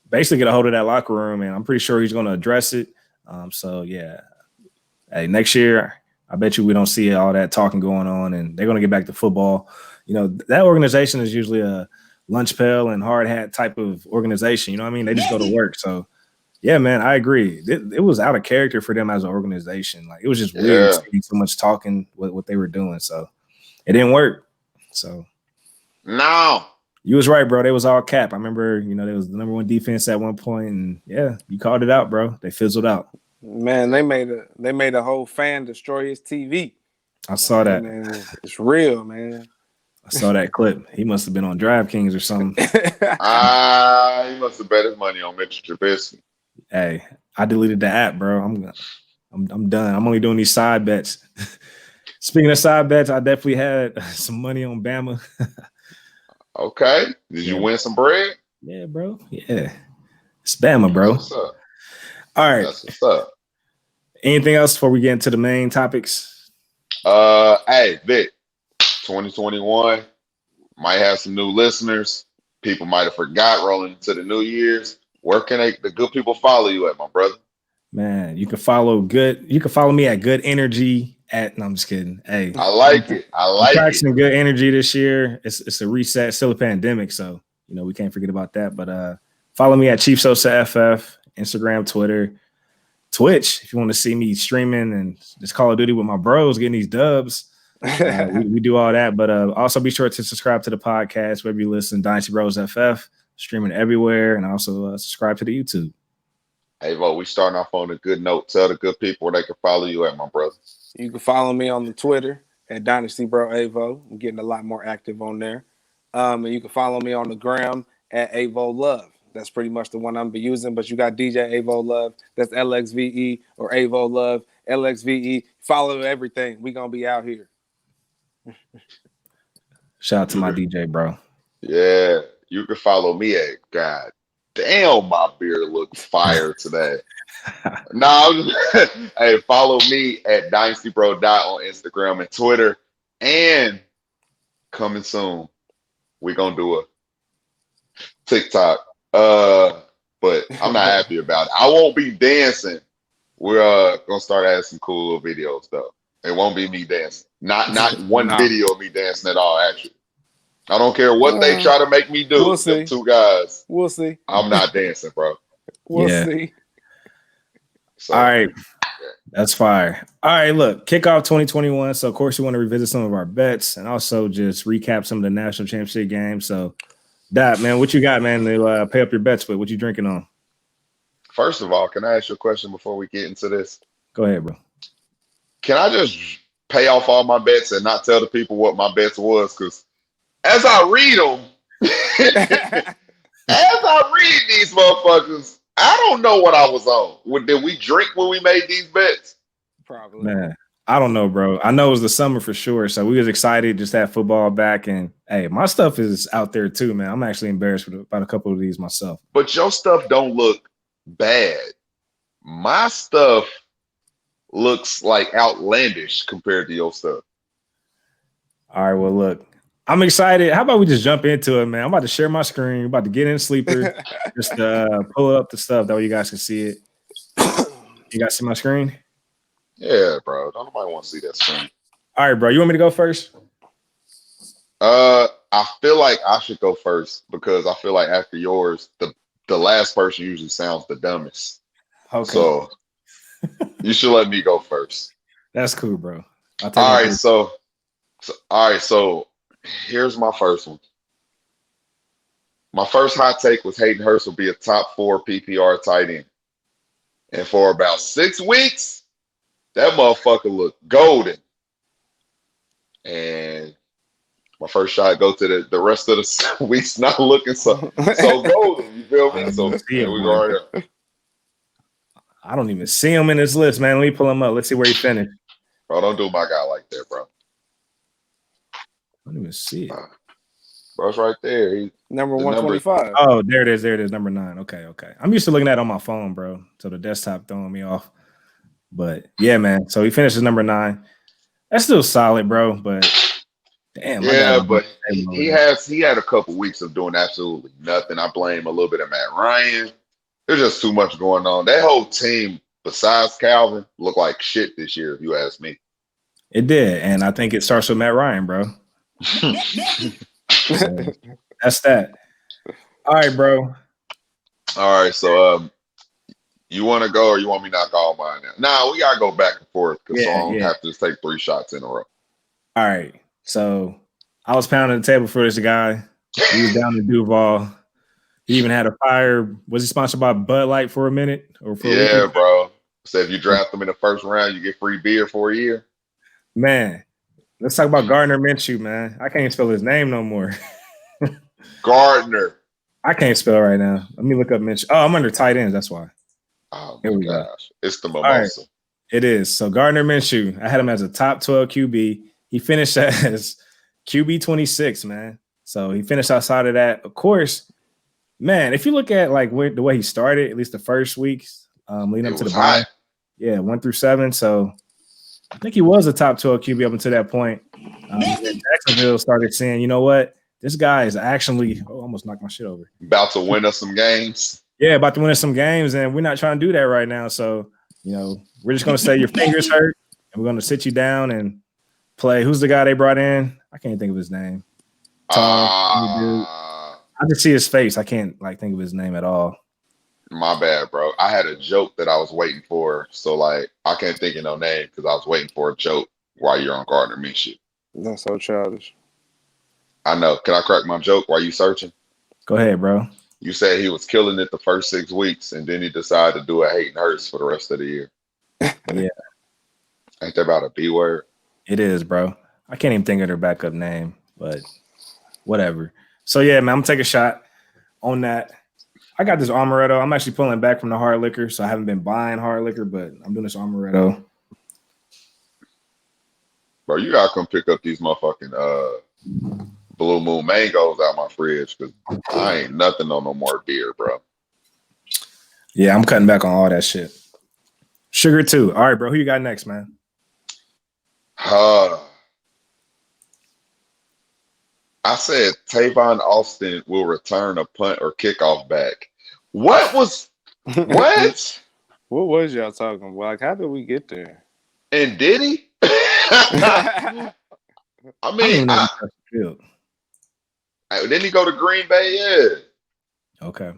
S3: basically get a hold of that locker room, and I'm pretty sure he's going to address it. So, yeah. Hey, next year, I bet you we don't see all that talking going on, and they're going to get back to football. That organization is usually a lunch pail and hard hat type of organization. You know what I mean? They just go to work. So, yeah, man, I agree. It was out of character for them as an organization. Like, it was just weird seeing so much talking what they were doing. So, it didn't work. So,
S2: no.
S3: You was right, bro. They was all cap. I remember, they was the number one defense at one point, and yeah, you called it out, bro. They fizzled out.
S1: Man, they made a whole fan destroy his TV.
S3: I saw that.
S1: Man, it's real, man.
S3: I saw that clip. He must have been on DraftKings or something.
S2: He must have bet his money on Mitchell Trubisky.
S3: Hey, I deleted the app, bro. I'm done. I'm only doing these side bets. Speaking of side bets, I definitely had some money on Bama.
S2: Okay. Did you win some bread?
S3: Yeah, bro. Yeah. It's Bama, bro.
S2: That's what's up.
S3: All right.
S2: That's what's up.
S3: Anything else before we get into the main topics?
S2: Hey, Vic, 2021 might have some new listeners. People might have forgot rolling into the New Year's. Where can the good people follow you at, my brother?
S3: Man, you can follow me at Good Energy no, I'm just kidding. Hey,
S2: I like it.
S3: Practicing good energy this year. It's a reset, still a pandemic, so we can't forget about that. But follow me at Chief Sosa FF, Instagram, Twitter, Twitch. If you want to see me streaming and just Call of Duty with my bros, getting these dubs, we do all that. But also be sure to subscribe to the podcast wherever you listen. Dynasty Bros FF, streaming everywhere, and also subscribe to the YouTube.
S2: Hey, Vo, we starting off on a good note. Tell the good people where they can follow you at, my brother.
S1: You can follow me on the Twitter at Dynasty Bro Avo. I'm getting a lot more active on there. And you can follow me on the gram at Avo Love. That's pretty much the one I'm be using. But you got DJ Avo Love. That's LXVE or Avo Love. LXVE. Follow everything. We gonna be out here.
S3: Shout out to my DJ, bro.
S2: Yeah, you can follow me at God. Damn, my beard looks fire today. Hey, follow me at DynastyBro on Instagram and Twitter. And coming soon, we're gonna do a TikTok. But I'm not happy about it. I won't be dancing. We're gonna start adding some cool little videos though. It won't be me dancing. Not one video of me dancing at all, actually. I don't care what they try to make me do.
S1: We'll see.
S2: Two guys.
S1: We'll see.
S2: I'm not dancing, bro.
S1: We'll see.
S2: So,
S3: all right. That's fire. All right, look, kickoff 2021. So, of course, we want to revisit some of our bets and also just recap some of the national championship games. So, Dot, man, what you got, man, to pay up your bets with? What you drinking on?
S2: First of all, can I ask you a question before we get into this?
S3: Go ahead, bro.
S2: Can I just pay off all my bets and not tell the people what my bets was? Because as I read them, as I read these motherfuckers, I don't know what I was on. Did we drink when we made these bets?
S1: Probably.
S3: Man, I don't know, bro. I know it was the summer for sure. So we was excited just to have football back. And hey, my stuff is out there too, man. I'm actually embarrassed about a couple of these myself.
S2: But your stuff don't look bad. My stuff looks like outlandish compared to your stuff.
S3: All right, well, look. I'm excited. How about we just jump into it, man? I'm about to share my screen. I'm about to get in sleeper. Just pull up the stuff that way you guys can see it. You guys see my screen?
S2: Yeah, bro. Don't nobody want to see that screen.
S3: All right, bro. You want me to go first?
S2: I feel like I should go first because I feel like after yours, the last person usually sounds the dumbest.
S3: Okay.
S2: So You should let me go first.
S3: That's cool, bro. I'll take
S2: All
S3: it.
S2: right, so here's my first one. My first hot take was Hayden Hurst will be a top 4 PPR tight end. And for about 6 weeks, that motherfucker looked golden. And my first shot go to the rest of the weeks not looking so golden. You feel me? So here we go right there.
S3: I don't even see him in this list, man. Let me pull him up. Let's see where he finished.
S2: Bro, don't do my guy like that, bro.
S3: I don't even see it.
S2: Bro, it's right there.
S1: Number 125.
S3: Oh, there it is. There it is. Number 9. Okay. I'm used to looking at it on my phone, bro. So the desktop throwing me off. But yeah, man. So he finishes number 9. That's still solid, bro. But damn.
S2: Yeah, but he had a couple weeks of doing absolutely nothing. I blame a little bit of Matt Ryan. There's just too much going on. That whole team, besides Calvin, looked like shit this year, if you ask me.
S3: It did. And I think it starts with Matt Ryan, bro. So, that's that. All right, bro.
S2: All right, so you want to go or you want me to knock all mine out? Nah, we gotta go back and forth because so I don't have to just take 3 shots in a row.
S3: All right. So I was pounding the table for this guy. He was down in Duval. He even had a fire. Was he sponsored by Bud Light for a minute? Or for a weekend?
S2: Bro. So if you draft him in the first round, you get free beer for a year.
S3: Man, let's talk about Gardner Minshew, man. I can't spell his name no more.
S2: Gardner.
S3: I can't spell right now. Let me look up Minshew. Oh, I'm under tight ends. That's why.
S2: Oh, my gosh. Go. It's the mimosa.
S3: Right. It is. So Gardner Minshew, I had him as a top 12 QB. He finished as QB 26, man. So he finished outside of that. Of course, man, if you look at like the way he started, at least the first weeks leading up to the bye, 1 through 7. So I think he was a top 12 QB up until that point. Jacksonville started saying, you know what? This guy is actually almost knocked my shit over.
S2: About to win us some games.
S3: Yeah, about to win us some games, and we're not trying to do that right now. So, we're just going to say your fingers hurt, and we're going to sit you down and play. Who's the guy they brought in? I can't think of his name. I can see his face. I can't think of his name at all.
S2: My bad, bro. I had a joke that I was waiting for. So, I can't think of no name because I was waiting for a joke while you're on Gardner Minshew.
S1: That's so childish.
S2: I know. Can I crack my joke while you searching?
S3: Go ahead, bro.
S2: You said he was killing it the first 6 weeks, and then he decided to do a Hayden Hurst for the rest of the year.
S3: Yeah.
S2: Ain't that about a B word?
S3: It is, bro. I can't even think of their backup name, but whatever. So, yeah, man, I'm going to take a shot on that. I got this Amaretto. I'm actually pulling back from the hard liquor, so I haven't been buying hard liquor, but I'm doing this Amaretto.
S2: Bro, you got to come pick up these motherfucking Blue Moon mangoes out my fridge because I ain't nothing on no more beer, bro.
S3: Yeah, I'm cutting back on all that shit. Sugar too. All right, bro. Who you got next, man?
S2: I said Tavon Austin will return a punt or kickoff back. What? What
S1: was y'all talking about? How did we get there?
S2: And did he? I mean, didn't he go to Green Bay? Yeah.
S3: Okay.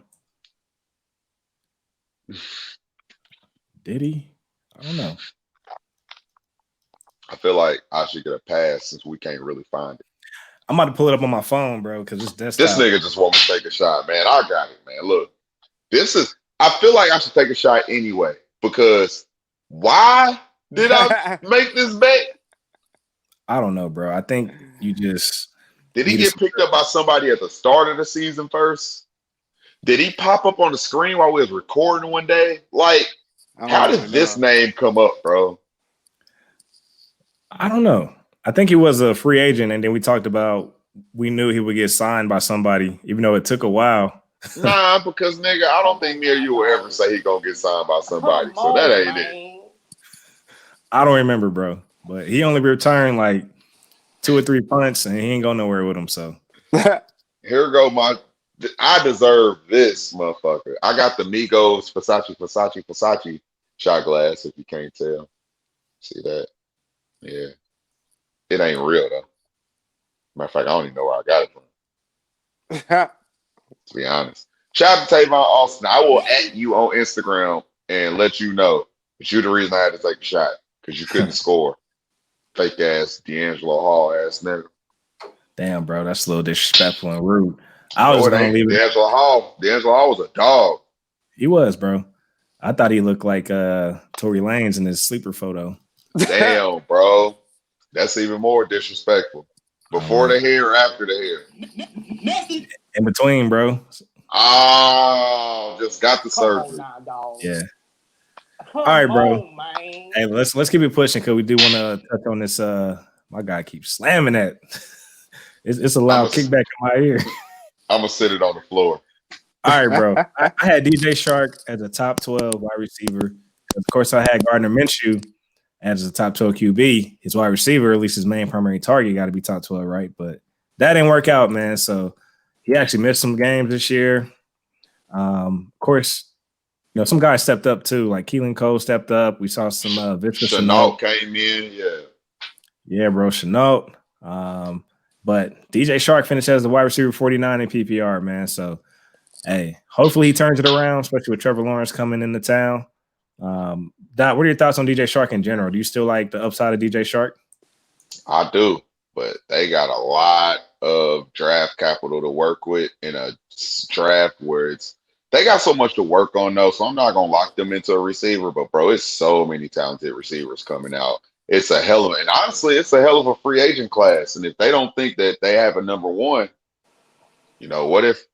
S3: Did he? I don't know.
S2: I feel like I should get a pass since we can't really find it.
S3: I'm about to pull it up on my phone, bro, because it's desktop.
S2: This nigga just want me to take a shot, man. I got it, man. Look, I feel like I should take a shot anyway because why did I make this bet?
S3: I don't know, bro. I think you just...
S2: Did he get picked up by somebody at the start of the season first? Did he pop up on the screen while we was recording one day? How did this name come up, bro?
S3: I don't know. I think he was a free agent, and then we talked about we knew he would get signed by somebody, even though it took a while.
S2: Nah, because, nigga, I don't think me or you will ever say he gonna get signed by somebody. So that ain't it.
S3: I don't remember, bro. But he only returned 2 or 3 punts, and he ain't going nowhere with him. So
S2: here go I deserve this, motherfucker. I got the Migos Versace shot glass, if you can't tell. See that? Yeah. It ain't real, though. Matter of fact, I don't even know where I got it from. To be honest. Shout out to Tavon Austin. I will @ you on Instagram and let you know But you're the reason I had to take a shot because you couldn't score. Fake ass D'Angelo Hall ass nigga.
S3: Damn, bro, that's a little disrespectful and rude. I was
S2: No, it
S3: gonna
S2: ain't.
S3: leave it.
S2: D'Angelo Hall was a dog.
S3: He was, bro. I thought he looked like Tory Lanez in his sleeper photo.
S2: Damn, bro. That's even more disrespectful. Before the hair or after the hair?
S3: In between, bro.
S2: Oh, just got the surgery.
S4: Now, dog.
S3: Yeah.
S4: Come
S3: All right, bro.
S4: on, man.
S3: Hey, let's keep it pushing because we do want to touch on this. My guy keeps slamming that. It's a loud kickback in my ear.
S2: I'm gonna sit it on the floor.
S3: All right, bro. I had DJ Shark as a top 12 wide receiver. Of course, I had Gardner Minshew as a top 12 QB. His wide receiver, at least his main primary target, got to be top 12, right? But that didn't work out, man. So he actually missed some games this year. Of course, you know, some guys stepped up too, like Keelan Cole stepped up. We saw some Victor
S2: Chenault came in,
S3: yeah, bro, Chenault. But DJ Shark finished as the wide receiver 49 in PPR, man. So, hey, hopefully he turns it around, especially with Trevor Lawrence coming into town. Dot, what are your thoughts on DJ Shark in general? Do you still like the upside of DJ Shark?
S2: I do, but they got a lot of draft capital to work with in a draft where they got so much to work on though. So I'm not gonna lock them into a receiver, but bro, it's so many talented receivers coming out. It's a hell of and honestly, it's a hell of a free agent class. And if they don't think that they have a number one, you know, what if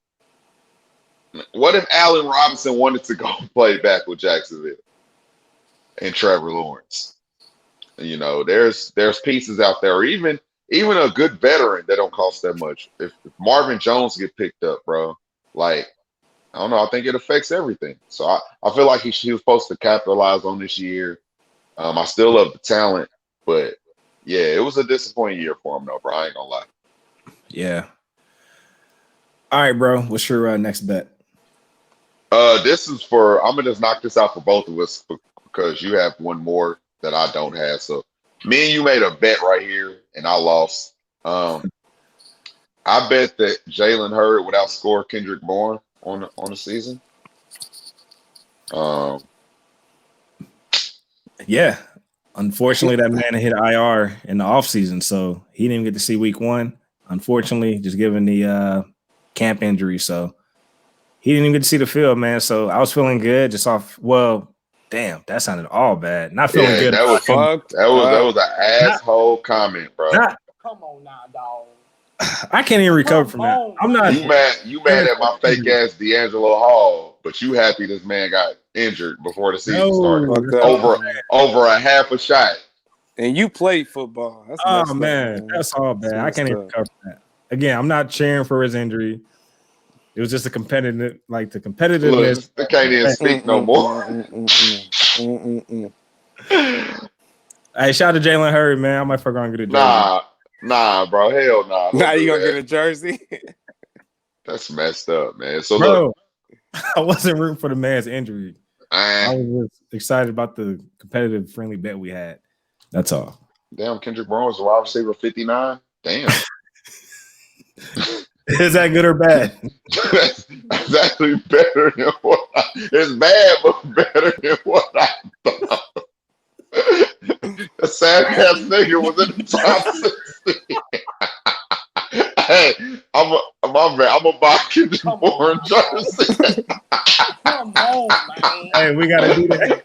S2: Allen Robinson wanted to go play back with Jacksonville and Trevor Lawrence? You know, there's pieces out there, or even a good veteran that don't cost that much. If Marvin Jones get picked up, bro, like I don't know, I think it affects everything. So I feel like he was supposed to capitalize on this year. I still love the talent, but yeah, it was a disappointing year for him, though, bro. I ain't gonna lie.
S3: Yeah. All right, bro. What's your next bet?
S2: This is for. I'm gonna just knock this out for both of us because you have one more that I don't have. So me and you made a bet right here, and I lost. I bet that Jalen Hurd would outscore Kendrick Bourne on the season.
S3: Yeah. Unfortunately, that man hit IR in the offseason, so he didn't get to see week one. Unfortunately, just given the camp injury. So he didn't even get to see the field, man. So I was feeling good just off. Well, damn, that sounded all bad. Not feeling good.
S2: That was fucked. That was an asshole comment, bro.
S4: Come on now, dog.
S3: I can't even recover from that. I'm not.
S2: You mad at my fake ass D'Angelo Hall, but you happy this man got injured before the season started over a half a shot.
S1: And you played football. That's
S3: man, that's all bad. I can't even recover from that. Again, I'm not cheering for his injury. It was just the competitiveness.
S2: Look, I can't even speak no more.
S3: Hey, shout out to Jalen Hurd, man. I might fuck around and get a jersey.
S2: Nah, bro. Hell nah.
S1: Now you gonna get a jersey?
S2: That's messed up, man. So
S3: bro,
S2: look,
S3: I wasn't rooting for the man's injury. I was just excited about the competitive, friendly bet we had. That's all.
S2: Damn, Kendrick Bourne was a wide receiver 59. Damn.
S3: Is that good or bad?
S2: That's actually better than what it's bad, but better than what I thought. A sad ass nigga was in the top 60. Hey, I'm a buy Kendrick Bourne jersey.
S4: Come on, man.
S3: Hey, we gotta do that.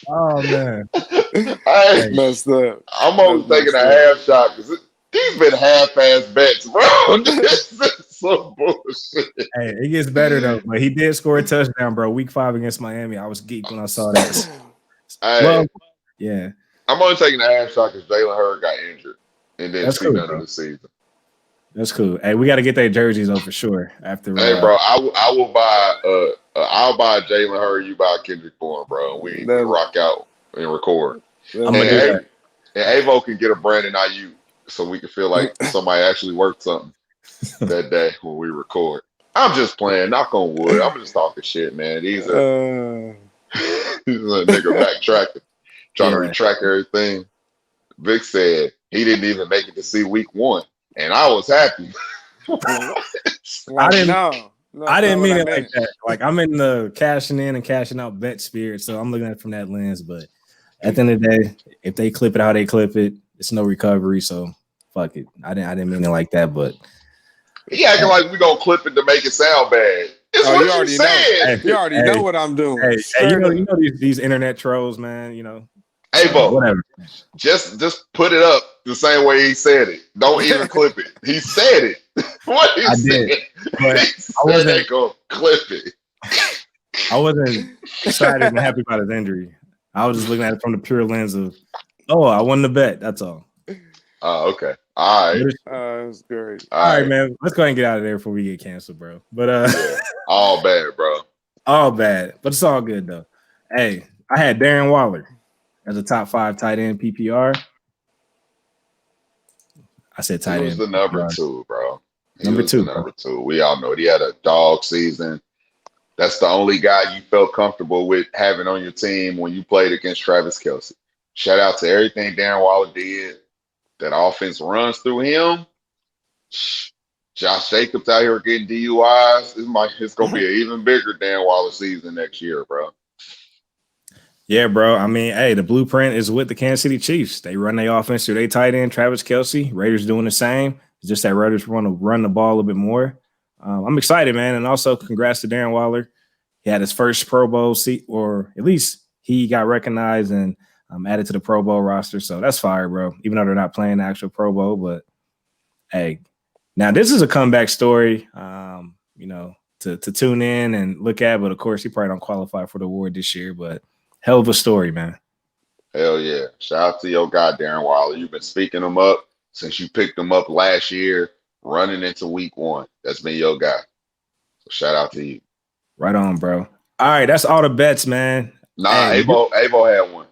S3: Oh man.
S2: Hey,
S1: messed up.
S2: I'm only taking a half shot because these been half-ass bets, bro. This is some bullshit.
S3: Hey, it gets better though. But he did score a touchdown, bro. Week 5 against Miami. I was geeked when I saw that.
S2: Hey,
S3: yeah.
S2: I'm only taking a half shot because Jalen Hurd got injured and then see none of the season.
S3: That's cool. Hey, we got to get their jerseys though for sure. After
S2: hey, bro, I will buy. I'll buy Jalen Hurd. You buy Kendrick Bourne, bro. We rock out and record. And Avo can get a Brandon Ayuk so we can feel like somebody actually worked something that day when we record. I'm just playing. Knock on wood. I'm just talking shit, man. These are nigga backtracking, trying to retract everything. Vic said he didn't even make it to see week 1, and I was happy.
S1: I didn't know. No,
S3: I
S1: that's
S3: didn't
S1: not what
S3: mean
S1: I
S3: it like
S1: meant.
S3: that. Like I'm in the cashing in and cashing out bet spirit, so I'm looking at it from that lens. But at the end of the day, if they clip it how they clip it, it's no recovery. So fuck it. I didn't mean it like that. But
S2: He acting like we gonna clip it to make it sound bad. It's
S1: Oh, you
S2: what you
S1: already know.
S3: hey,
S1: You
S2: said.
S1: already
S3: hey,
S1: know what I'm doing.
S3: hey,
S1: Straight up.
S3: you know these internet trolls, man.
S2: Hey,
S3: So
S2: Bo,
S3: whatever.
S2: just put it up the same way he said it. Don't even clip it. He said it. What he
S3: I
S2: said.
S3: did, but
S2: He said they gonna clip it.
S3: I wasn't excited and happy about his injury. I was just looking at it from the pure lens of, oh, I won the bet. That's all.
S2: Oh, okay. All right.
S1: That's great.
S3: All
S2: All
S3: right,
S2: right.
S3: man. Let's go ahead and get out of there before we get canceled, bro. But
S2: Yeah. All bad, bro.
S3: all bad. But it's all good though. Hey, I had Darren Waller as a top 5 tight end PPR. I said
S2: He
S3: tight
S2: was
S3: end
S2: the number
S3: PPR.
S2: 2, bro. He
S3: Number
S2: was the
S3: 2, bro.
S2: number 2. We all know it. He had a dog season. That's the only guy you felt comfortable with having on your team when you played against Travis Kelce. Shout out to everything Darren Waller did. That offense runs through him. Josh Jacobs out here getting DUIs. It's gonna be an even bigger Darren Waller season next year, bro.
S3: Yeah, bro. I mean, hey, the blueprint is with the Kansas City Chiefs. They run their offense through their tight end, Travis Kelce. Raiders doing the same. It's just that Raiders want to run the ball a little bit more. I'm excited, man. And also, congrats to Darren Waller. He had his first Pro Bowl seat, or at least he got recognized and added to the Pro Bowl roster. So that's fire, bro. Even though they're not playing the actual Pro Bowl, but hey, now this is a comeback story. To tune in and look at. But of course, he probably don't qualify for the award this year. But hell of a story, man.
S2: Hell yeah. Shout out to your guy, Darren Waller. You've been speaking him up since you picked him up last year, running into week 1. That's been your guy. So shout out to you.
S3: Right on, bro. All right, that's all the bets, man.
S2: Nah,
S3: Hey,
S2: Avo had one.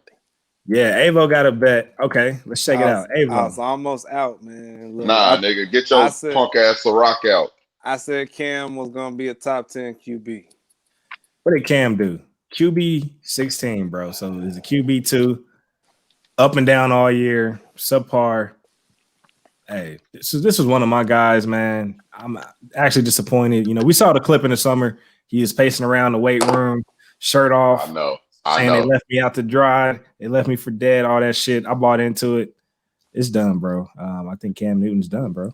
S3: yeah, Avo got a bet. Okay, let's check it out.
S1: I
S3: Avo.
S1: was almost out, man. Look,
S2: Nah, nigga, get
S1: I
S2: your
S1: said
S2: punk ass Ciroc out.
S1: I said Cam was gonna be a top 10 QB.
S3: What did Cam do? QB 16, bro. So is a QB 2, up and down all year, subpar. Hey, this was one of my guys, man. I'm actually disappointed. We saw the clip in the summer. He was pacing around the weight room, shirt off,
S2: I
S3: saying
S2: know.
S3: they left me out to dry. They left me for dead, all that shit. I bought into it. It's done, bro. I think Cam Newton's done, bro.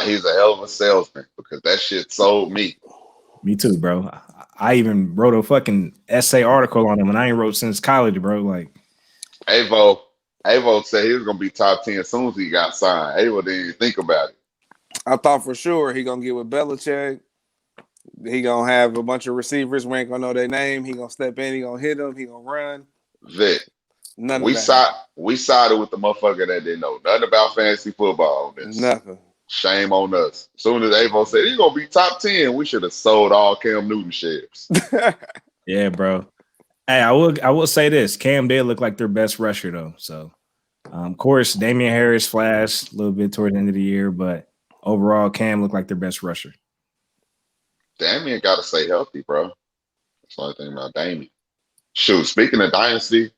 S2: He's a hell of a salesman because that shit sold me.
S3: Me too, bro. I even wrote a fucking essay article on him, and I ain't wrote since college, bro. Like,
S2: Avo said he was gonna be top 10 as soon as he got signed. Avo didn't even think about it.
S1: I thought for sure he gonna get with Belichick. He gonna have a bunch of receivers. We ain't gonna know their name. He gonna step in. He gonna hit them. He gonna run.
S2: Vic,
S1: None
S2: we
S1: of that.
S2: sided with the motherfucker that didn't know nothing about fantasy football on this.
S1: Nothing.
S2: Shame on us. As soon as Avo said he's gonna be top 10, we should have sold all Cam Newton shares.
S3: yeah, bro. Hey, I will say this: Cam did look like their best rusher, though. So, of course, Damian Harris flashed a little bit toward the end of the year, but overall, Cam looked like their best rusher.
S2: Damian got to stay healthy, bro. That's the only thing about Damian. Shoot, speaking of Dynasty,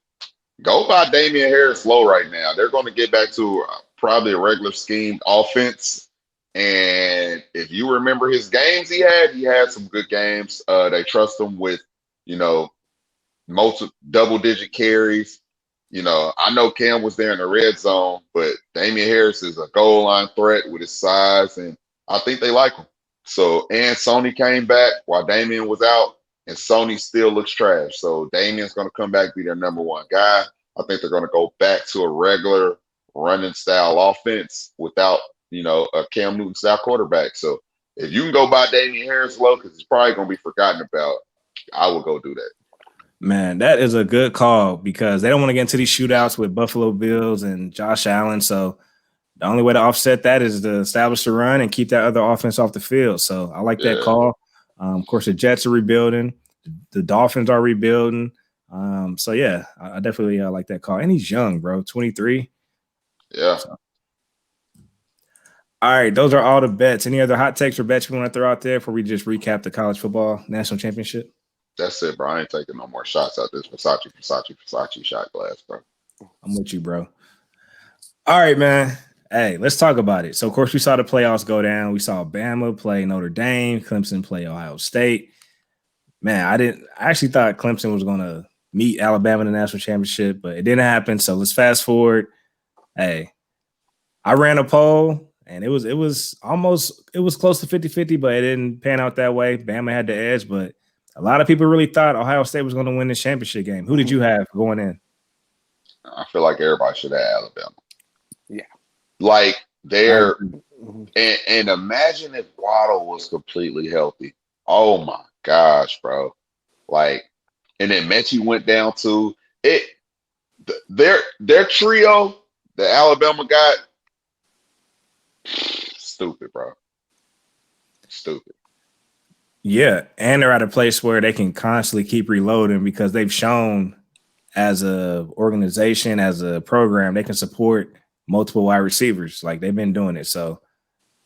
S2: go buy Damian Harris low right now. They're going to get back to probably a regular scheme offense. And if you remember his games he had some good games. They trust him with, double-digit carries. I know Cam was there in the red zone, but Damian Harris is a goal line threat with his size, and I think they like him. So, and Sony came back while Damian was out, and Sony still looks trash. So Damian's going to come back, be their number 1 guy. I think they're going to go back to a regular running style offense without, a Cam Newton style quarterback. So if you can go buy Damian Harris low, because it's probably going to be forgotten about, I will go do that.
S3: Man, that is a good call because they don't want to get into these shootouts with Buffalo Bills and Josh Allen. So the only way to offset that is to establish the run and keep that other offense off the field. So I like that call. Of course, the Jets are rebuilding. The Dolphins are rebuilding. So, yeah, I definitely like that call. And he's young, bro, 23.
S2: Yeah.
S3: So. All right, those are all the bets. Any other hot takes or bets we want to throw out there before we just recap the college football national championship?
S2: That's it, bro. I ain't taking no more shots out this Versace shot glass, bro.
S3: I'm with you, bro. All right, man. Hey, let's talk about it. So, of course, we saw the playoffs go down. We saw Bama play Notre Dame, Clemson play Ohio State. Man, I actually thought Clemson was going to meet Alabama in the national championship, but it didn't happen. So let's fast forward. Hey, I ran a poll and it was close to 50-50, but it didn't pan out that way. Bama had the edge, but a lot of people really thought Ohio State was going to win the championship game. Who did you have going in?
S2: I feel like everybody should have Alabama.
S1: Yeah.
S2: Like they're and imagine if Waddle was completely healthy. Oh my gosh, bro. Like, and then Mechie went down to it. Their trio that Alabama got, stupid, bro. Stupid.
S3: Yeah, and they're at a place where they can constantly keep reloading because they've shown as a organization, as a program, they can support multiple wide receivers. Like they've been doing it. So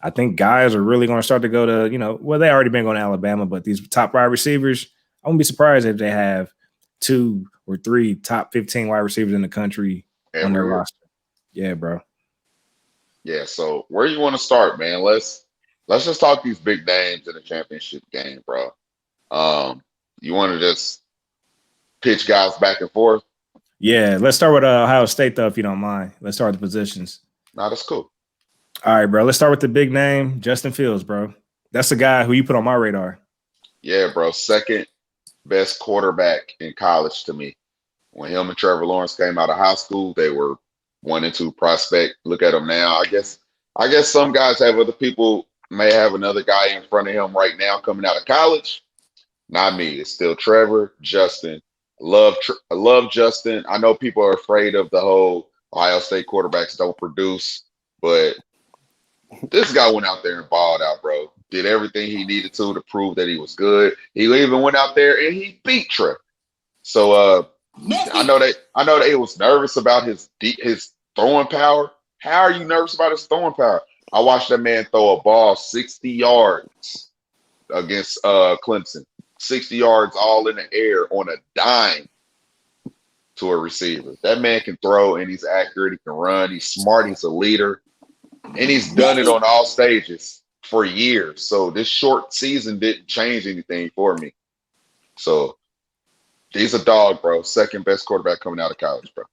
S3: I think guys are really going to start to go to, well, they already been going to Alabama, but these top wide receivers, I wouldn't be surprised if they have 2 or 3 top 15 wide receivers in the country on their roster. Yeah, bro.
S2: Yeah, so where you want to start, man? Let's just talk these big names in the championship game, bro. You want to just pitch guys back and forth?
S3: Yeah, let's start with Ohio State, though, if you don't mind. Let's start with the positions.
S2: Nah, that's cool.
S3: All right, bro. Let's start with the big name, Justin Fields, bro. That's the guy who you put on my radar.
S2: Yeah, bro. Second best quarterback in college to me. When him and Trevor Lawrence came out of high school, they were 1 and 2 prospect. Look at them now. I guess some guys have other people may have another guy in front of him right now coming out of college. Not me. It's still Trevor, Justin. I love Justin. I know people are afraid of the whole Ohio State quarterbacks don't produce, but this guy went out there and balled out, bro. Did everything he needed to prove that he was good. He even went out there and he beat Trevor. So I know they was nervous about his throwing power. How are you nervous about his throwing power? I watched that man throw a ball 60 yards against Clemson. 60 yards all in the air on a dime to a receiver. That man can throw and he's accurate. He can run. He's smart. He's a leader. And he's done it on all stages for years. So this short season didn't change anything for me. So he's a dog, bro. Second best quarterback coming out of college, bro.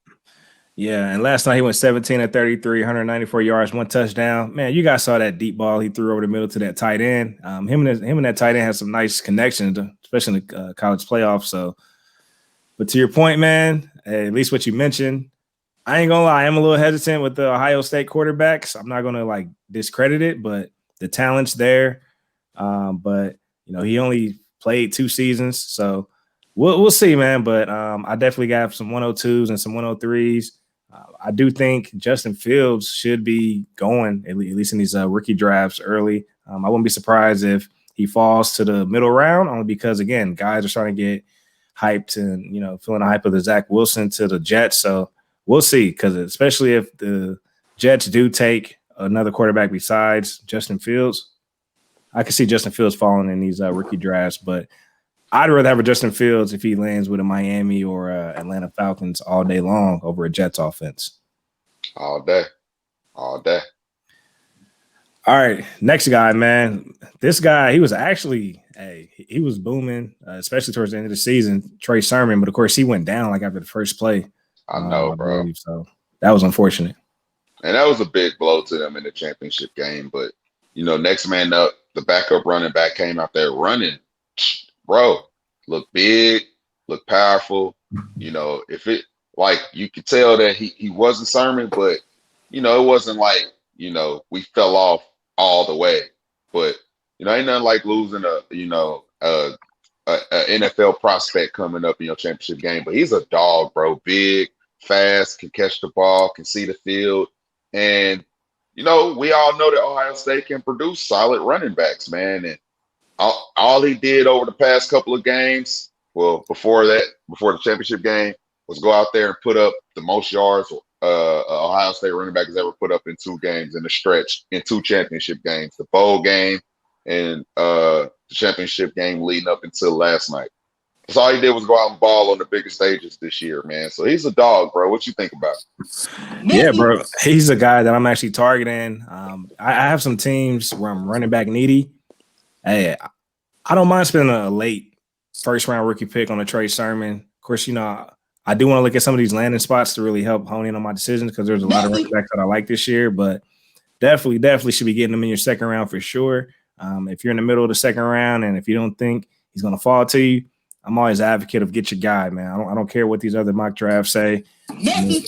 S3: Yeah, and last night he went 17 of 33, 194 yards, 1 touchdown. Man, you guys saw that deep ball he threw over the middle to that tight end. Him and that tight end had some nice connections, especially in the college playoffs. So, but to your point, man, at least what you mentioned, I ain't gonna lie, I'm a little hesitant with the Ohio State quarterbacks. I'm not gonna discredit it, but the talent's there. But he only played 2 seasons, so we'll see, man. But I definitely got some 102s and some 103s. I do think Justin Fields should be going at least in these rookie drafts early. I wouldn't be surprised if he falls to the middle round, only because again, guys are starting to get hyped and feeling the hype of the Zach Wilson to the Jets. So we'll see, because especially if the Jets do take another quarterback besides Justin Fields, I can see Justin Fields falling in these rookie drafts. But I'd rather have a Justin Fields if he lands with a Miami or Atlanta Falcons all day long over a Jets offense.
S2: All day. All day.
S3: All right, next guy, man. This guy, he was actually, he was booming, especially towards the end of the season, Trey Sermon. But, of course, he went down after the first play.
S2: I know, bro.
S3: So that was unfortunate.
S2: And that was a big blow to them in the championship game. But, next man up, the backup running back came out there running. Bro, look big, look powerful. If it you could tell that he wasn't Sermon, but it wasn't we fell off all the way. But ain't nothing like losing a NFL prospect coming up in your championship game. But he's a dog, bro. Big, fast, can catch the ball, can see the field, and we all know that Ohio State can produce solid running backs, man. And all he did over the past couple of games, well, before the championship game, was go out there and put up the most yards Ohio State running back has ever put up in 2 games in a stretch, in 2 championship games, the bowl game and the championship game leading up until last night. So all he did was go out and ball on the biggest stages this year, man. So he's a dog, bro. What you think about him?
S3: Yeah, bro. He's a guy that I'm actually targeting. I have some teams where I'm running back needy. Hey, I don't mind spending a late first round rookie pick on a Trey Sermon. Of course, I do want to look at some of these landing spots to really help hone in on my decisions because there's a lot of running backs that I like this year, but definitely should be getting them in your second round for sure. If you're in the middle of the second round and if you don't think he's going to fall to you, I'm always an advocate of get your guy, man. I don't care what these other mock drafts say. A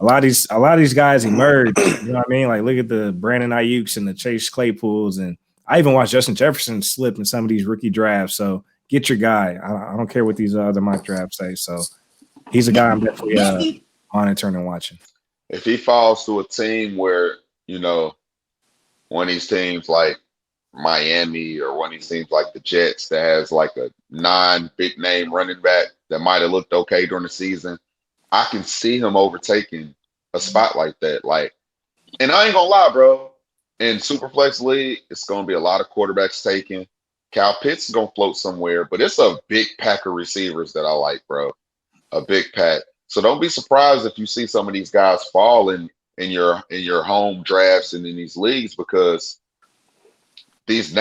S3: lot of these guys emerge. You know what I mean? Like look at the Brandon Ayuk's and the Chase Claypools, and I even watched Justin Jefferson slip in some of these rookie drafts. So get your guy. I don't care what these other mock drafts say. So he's a guy I'm definitely monitoring and watching.
S2: If he falls to a team where one of these teams like Miami or one of these teams like the Jets that has like a non-big name running back that might have looked okay during the season, I can see him overtaking a spot like that. Like, and I ain't gonna lie, bro. In Superflex League, it's gonna be a lot of quarterbacks taken. Cal Pitts is gonna float somewhere, but it's a big pack of receivers that I like, bro. A big pack. So don't be surprised if you see some of these guys fall in your home drafts and in these leagues because these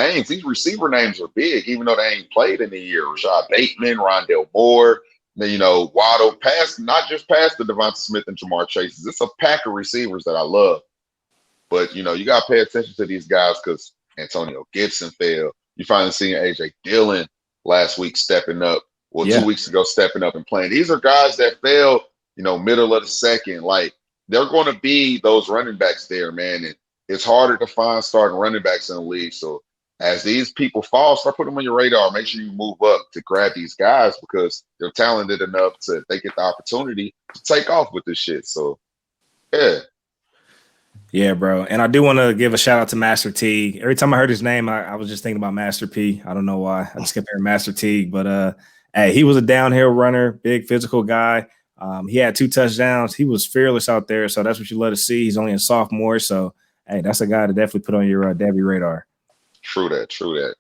S2: receiver names are big, even though they ain't played in a year. Rashad Bateman, Rondell Moore, Waddle, not just past the Devonta Smith and Jamar Chases. It's a pack of receivers that I love. But, you got to pay attention to these guys because Antonio Gibson failed. You finally seen A.J. Dillon last week stepping up. Well, 2 weeks ago stepping up and playing. These are guys that failed, middle of the second. Like, they're going to be those running backs there, man. And it's harder to find starting running backs in the league. So as these people fall, start putting them on your radar. Make sure you move up to grab these guys because they're talented enough to they get the opportunity to take off with this shit. So, yeah.
S3: Yeah, bro. And I do want to give a shout out to Master Teague. Every time I heard his name, I was just thinking about Master P. I don't know why. I just kept hearing Master Teague. But hey, he was a downhill runner, big physical guy. He had 2 touchdowns. He was fearless out there. So that's what you love to see. He's only a sophomore. So, hey, that's a guy to definitely put on your Debbie radar.
S2: True that.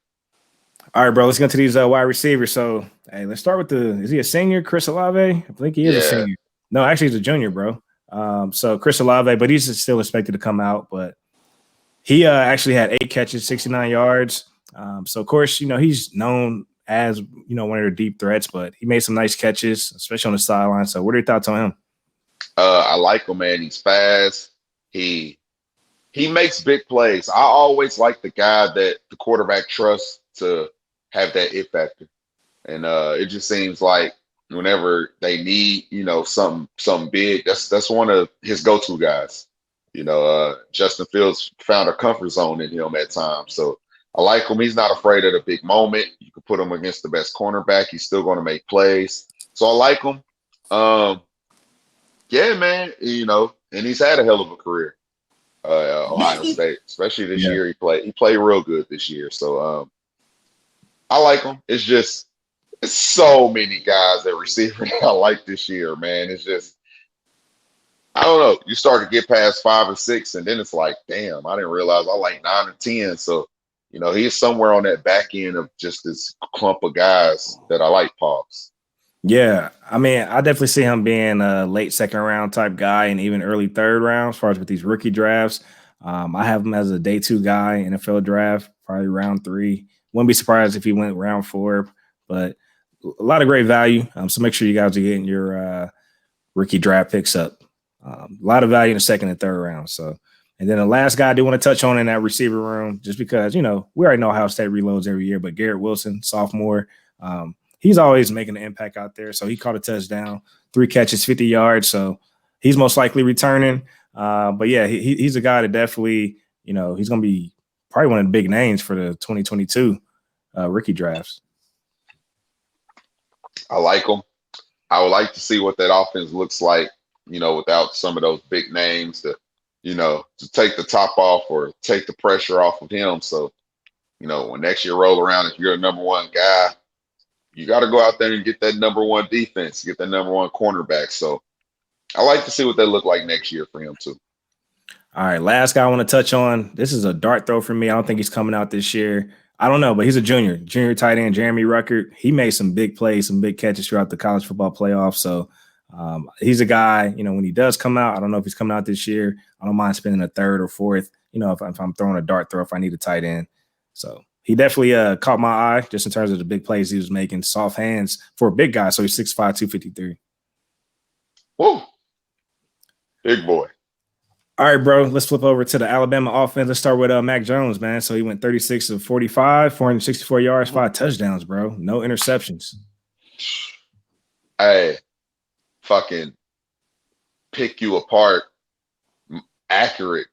S3: All right, bro. Let's get to these wide receivers. So, hey, let's start with is he a senior, Chris Olave? I think he is a senior. No, actually, he's a junior, bro. So Chris Olave, but he's still expected to come out. But he actually had 8 catches, 69 yards. So, of course, he's known as, one of their deep threats, but he made some nice catches, especially on the sideline. So what are your thoughts on him?
S2: I like him, man. He's fast. He makes big plays. I always like the guy that the quarterback trusts to have that it factor. And it just seems like whenever they need, something big, that's one of his go-to guys. Justin Fields found a comfort zone in him at times. So I like him. He's not afraid of the big moment. You can put him against the best cornerback. He's still going to make plays. So I like him. Yeah, man, and he's had a hell of a career. Ohio State, especially this year, he played real good this year. So I like him. It's just so many guys at receiver I like this year, man. It's just I don't know. You start to get past 5 or 6, and then it's like, damn, I didn't realize I like 9 or 10. So he's somewhere on that back end of just this clump of guys that I like. Pops.
S3: Yeah, I mean, I definitely see him being a late second round type guy and even early third round as far as with these rookie drafts. I have him as a day 2 guy, NFL draft, probably round 3. Wouldn't be surprised if he went round 4, but a lot of great value. So make sure you guys are getting your rookie draft picks up. A lot of value in the second and third round. So, and then the last guy I do want to touch on in that receiver room, just because, we already know Ohio State reloads every year, but Garrett Wilson, sophomore, he's always making an impact out there. So he caught a touchdown, 3 catches, 50 yards. So he's most likely returning. But yeah, he's a guy that definitely, he's going to be probably one of the big names for the 2022 rookie drafts.
S2: I like him. I would like to see what that offense looks like, without some of those big names to take the top off or take the pressure off of him. So, when next year roll around, if you're a number 1 guy, you got to go out there and get that number 1 defense, get that number 1 cornerback. So I like to see what they look like next year for him too.
S3: All right, last guy I want to touch on. This is a dart throw for me. I don't think he's coming out this year. I don't know, but he's a junior tight end, Jeremy Ruckert. He made some big plays, some big catches throughout the college football playoffs. So he's a guy, when he does come out, I don't know if he's coming out this year. I don't mind spending a third or fourth, if I'm throwing a dart throw, if I need a tight end. So he definitely caught my eye just in terms of the big plays he was making, soft hands for a big guy. So he's 6'5", 253.
S2: Woo. Big boy.
S3: All right, bro, let's flip over to the Alabama offense. Let's start with Mac Jones, man. So he went 36 of 45, 464 yards, 5 touchdowns, bro. No interceptions.
S2: Hey, fucking pick you apart, accurate.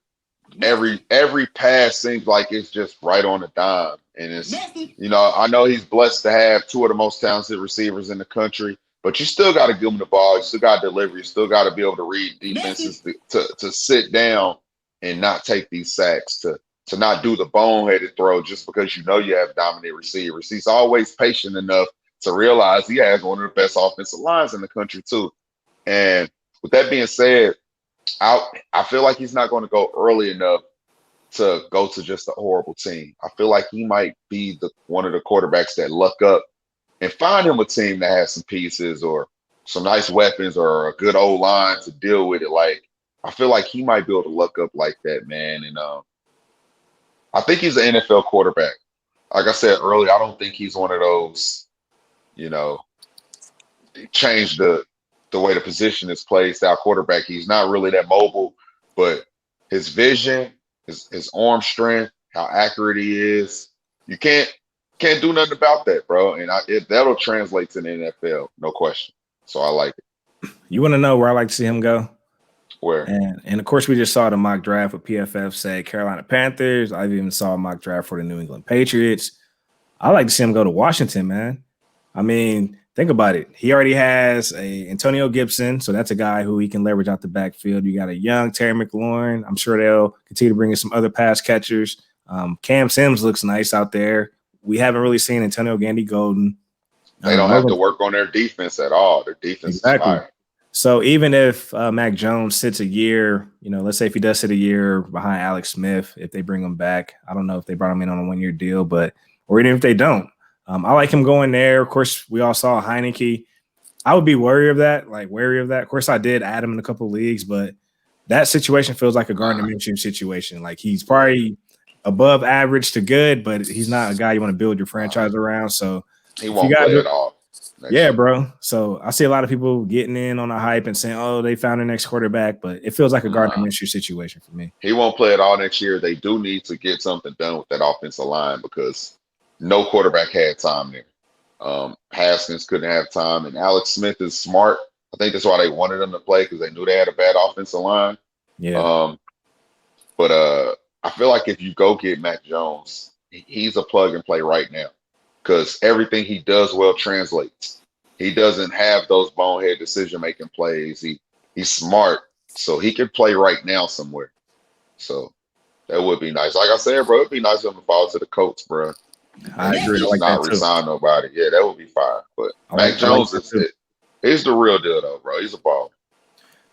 S2: Every pass seems like it's just right on the dime. And it's, I know he's blessed to have two of the most talented receivers in the country, but you still got to give him the ball. You still got to deliver. You still got to be able to read defenses to sit down and not take these sacks, to not do the boneheaded throw just because you have dominant receivers. He's always patient enough to realize he has one of the best offensive lines in the country too. And with that being said, I feel like he's not going to go early enough to go to just a horrible team. I feel like he might be one of the quarterbacks that luck up and find him a team that has some pieces or some nice weapons or a good old line to deal with it. Like, I feel like he might be able to luck up like that, man. And I think he's an NFL quarterback. Like I said earlier, I don't think he's one of those, change the way the position is played style quarterback. He's not really that mobile, but his vision, his arm strength, how accurate he is, you can't do nothing about that, bro. And that'll translate to the NFL, no question. So I like it.
S3: You want to know where I like to see him go?
S2: Where?
S3: And of course, we just saw the mock draft with PFF say Carolina Panthers. I've even saw a mock draft for the New England Patriots. I like to see him go to Washington, man. I mean, think about it. He already has a Antonio Gibson, so that's a guy who he can leverage out the backfield. You got a young Terry McLaurin. I'm sure they'll continue to bring in some other pass catchers. Cam Sims looks nice out there. We haven't really seen Antonio Gandy Golden.
S2: They don't have to work on their defense at all. Their defense is fire.
S3: So even if Mac Jones sits a year, let's say if he does sit a year behind Alex Smith, if they bring him back, I don't know if they brought him in on a 1-year deal, or even if they don't. I like him going there. Of course, we all saw Heineke. I would be wary of that. Of course, I did add him in a couple of leagues, but that situation feels like a Gardner Minshew situation. Like, he's probably above average to good, but he's not a guy you want to build your franchise around. So
S2: he won't play at all.
S3: Yeah, bro. So I see a lot of people getting in on the hype and saying, oh, they found their next quarterback, but it feels like a Gardner Minshew situation for me.
S2: He won't play at all next year. They do need to get something done with that offensive line because no quarterback had time there. Haskins couldn't have time, and Alex Smith is smart. I think that's why they wanted him to play, because they knew they had a bad offensive line.
S3: Yeah.
S2: But I feel like if you go get Mac Jones, he's a plug and play right now, because everything he does well translates. He doesn't have those bonehead decision-making plays. He's smart, so he can play right now somewhere. So that would be nice. Like I said, bro, it'd be nice for him to fall to the Colts, bro.
S3: I agree.
S2: Just not resign nobody. Yeah, that would be fine. But Mac Jones is it. He's the real deal, though, bro. He's a baller.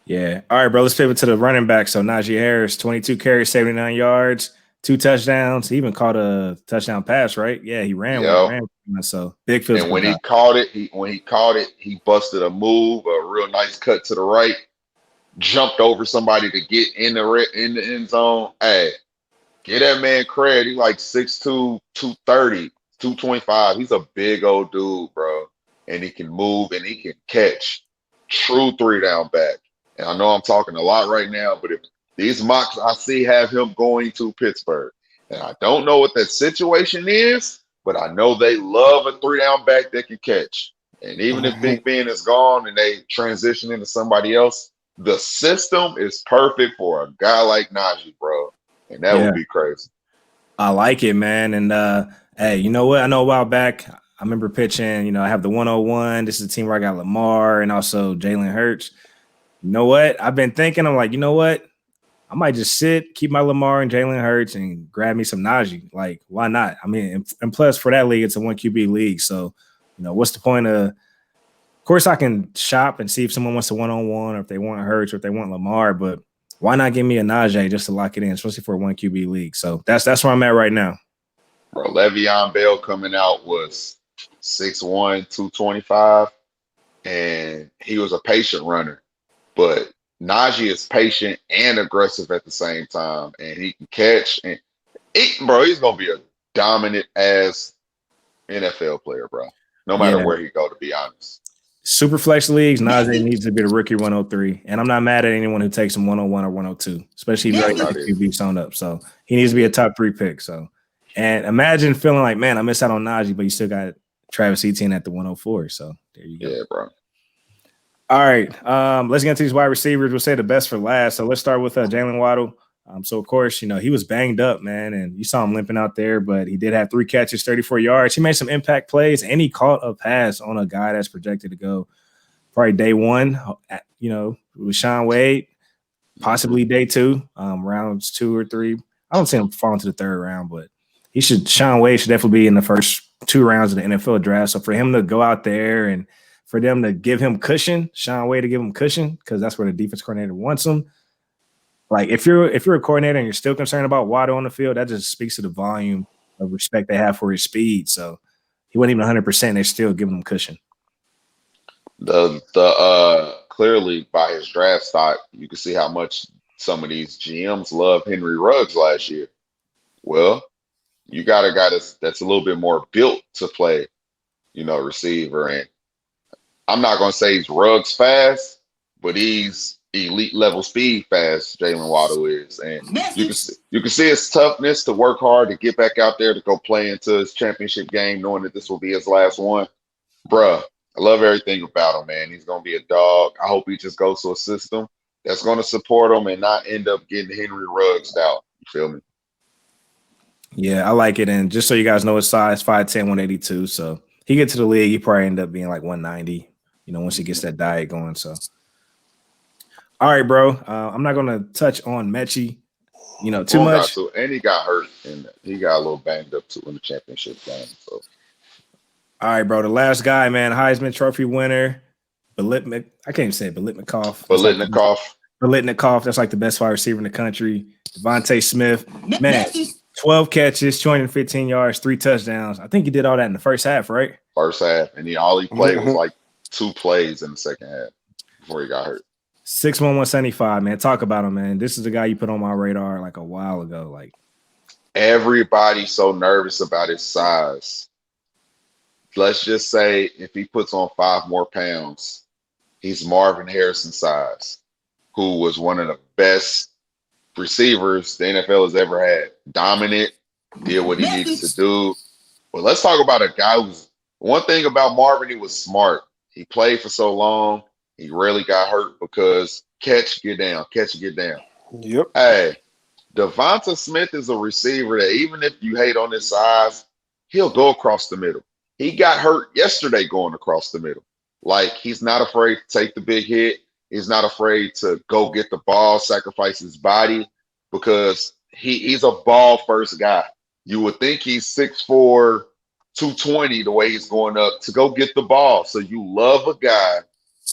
S3: Yeah. All right, bro. Let's pivot to the running back. So Najee Harris, 22 carries, 79 yards, 2 touchdowns. He even caught a touchdown pass, right? Yeah, he ran one. So big physical.
S2: And when he caught it, he busted a move, a real nice cut to the right, jumped over somebody to get in the end zone. Hey, get that man credit. He's like 6'2", 230, 225. He's a big old dude, bro. And he can move and he can catch. True 3-down back. And I know I'm talking a lot right now, but if these mocks I see have him going to Pittsburgh, and I don't know what that situation is, but I know they love a 3-down back that can catch. And even if Big Ben is gone and they transition into somebody else, the system is perfect for a guy like Najee, bro. And that would be crazy.
S3: I like it, man. And hey, you know what? I know a while back, I remember pitching, I have the 101. This is a team where I got Lamar and also Jalen Hurts. You know what? I've been thinking, I'm like, you know what? I might just sit, keep my Lamar and Jalen Hurts and grab me some Najee. Like, why not? I mean, and plus for that league, it's a 1 QB league. So, what's the point of course I can shop and see if someone wants a 1-on-1 or if they want Hurts or if they want Lamar, but why not give me a Najee just to lock it in, especially for a 1 QB league? So that's where I'm at right now.
S2: Bro, Le'Veon Bell coming out was 6'1", 225, and he was a patient runner. But Najee is patient and aggressive at the same time, and he can catch. And bro, he's gonna be a dominant ass NFL player, bro. No matter
S3: Yeah.
S2: where he go, to be honest.
S3: Super flex leagues, Najee needs to be the rookie 103. And I'm not mad at anyone who takes him 101 or 102, especially if you got QB sewn up. So he needs to be a top 3 pick. So, and imagine feeling like, man, I missed out on Najee, but you still got Travis Etienne at the 104. So there you go.
S2: Yeah, bro.
S3: All right. Let's get into these wide receivers. We'll say the best for last. So let's start with Jalen Waddle. So, of course, he was banged up, man, and you saw him limping out there, but he did have 3 catches, 34 yards. He made some impact plays, and he caught a pass on a guy that's projected to go probably day 1, with Sean Wade, possibly day 2, rounds 2 or 3. I don't see him falling to the 3rd round, but Sean Wade should definitely be in the first 2 rounds of the NFL draft. So for him to go out there and for them to give him cushion, Sean Wade to give him cushion, because that's where the defense coordinator wants him. Like if you're a coordinator and you're still concerned about Waddle on the field, that just speaks to the volume of respect they have for his speed. So he wasn't even 100%. They're still giving him cushion.
S2: Clearly by his draft stock, you can see how much some of these GMs love Henry Ruggs last year. Well, you got a guy that's a little bit more built to play, receiver. And I'm not going to say he's Ruggs fast, but he's elite level speed fast. Jalen Waddle is, and you can see his toughness to work hard to get back out there to go play into his championship game, knowing that this will be his last one. Bruh, I love everything about him, man. He's going to be a dog. I hope he just goes to a system that's going to support him and not end up getting Henry Ruggs out. You feel me?
S3: Yeah, I like it. And just so you guys know his size, 5'10", 182. So he gets to the league, he probably end up being like 190, once he gets that diet going. So, all right, bro. I'm not going to touch on Mechie, too much.
S2: And he got hurt, and he got a little banged up too in the championship game. So.
S3: All right, bro. The last guy, man, Heisman Trophy winner, I can't even say it, Biletnikoff. Biletnikoff. That's like the best wide receiver in the country. Devontae Smith, man, 12 catches, 215 yards, 3 touchdowns. I think he did all that in the first half, right?
S2: First half, and all he played was like 2 plays in the second half before he got hurt.
S3: 6'1", 175, man. Talk about him, man. This is the guy you put on my radar like a while ago. Like
S2: everybody's so nervous about his size. Let's just say if he puts on 5 more pounds, he's Marvin Harrison size, who was one of the best receivers the NFL has ever had. Dominant, did what he needed to do. Well, let's talk about a guy who's one thing about Marvin, he was smart. He played for so long. He rarely got hurt because catch, get down.
S1: Yep.
S2: Hey, Devonta Smith is a receiver that even if you hate on his size, he'll go across the middle. He got hurt yesterday going across the middle. Like, he's not afraid to take the big hit. He's not afraid to go get the ball, sacrifice his body, because he's a ball-first guy. You would think he's 6'4", 220 the way he's going up to go get the ball. So you love a guy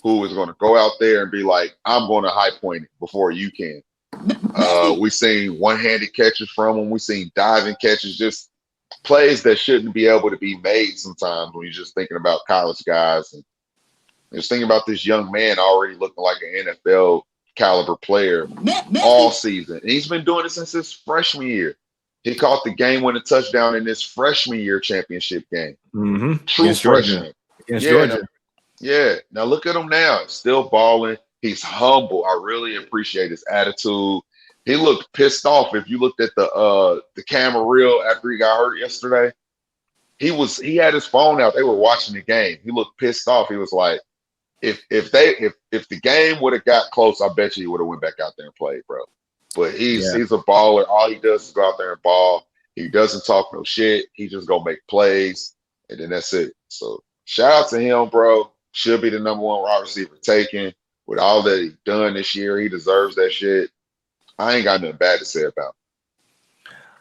S2: who is going to go out there and be like, I'm going to high point it before you can. We've seen one-handed catches from him. We've seen diving catches, just plays that shouldn't be able to be made sometimes when you're just thinking about college guys. And just thinking about this young man already looking like an NFL caliber player all season. And he's been doing it since his freshman year. He caught the game-winning touchdown in his freshman year championship game.
S3: Mm-hmm.
S2: True freshman.
S3: Against Georgia.
S2: Now look at him now. Still balling. He's humble. I really appreciate his attitude. He looked pissed off. If you looked at the camera reel after he got hurt yesterday, he had his phone out. They were watching the game. He looked pissed off. He was like, if the game would have got close, I bet you he would have went back out there and played, bro. But he's a baller. All he does is go out there and ball. He doesn't talk no shit. He just gonna make plays, and then that's it. So shout out to him, bro. Should be the number 1 wide receiver taken. With all that he's done this year, he deserves that shit. I ain't got nothing bad to say about him.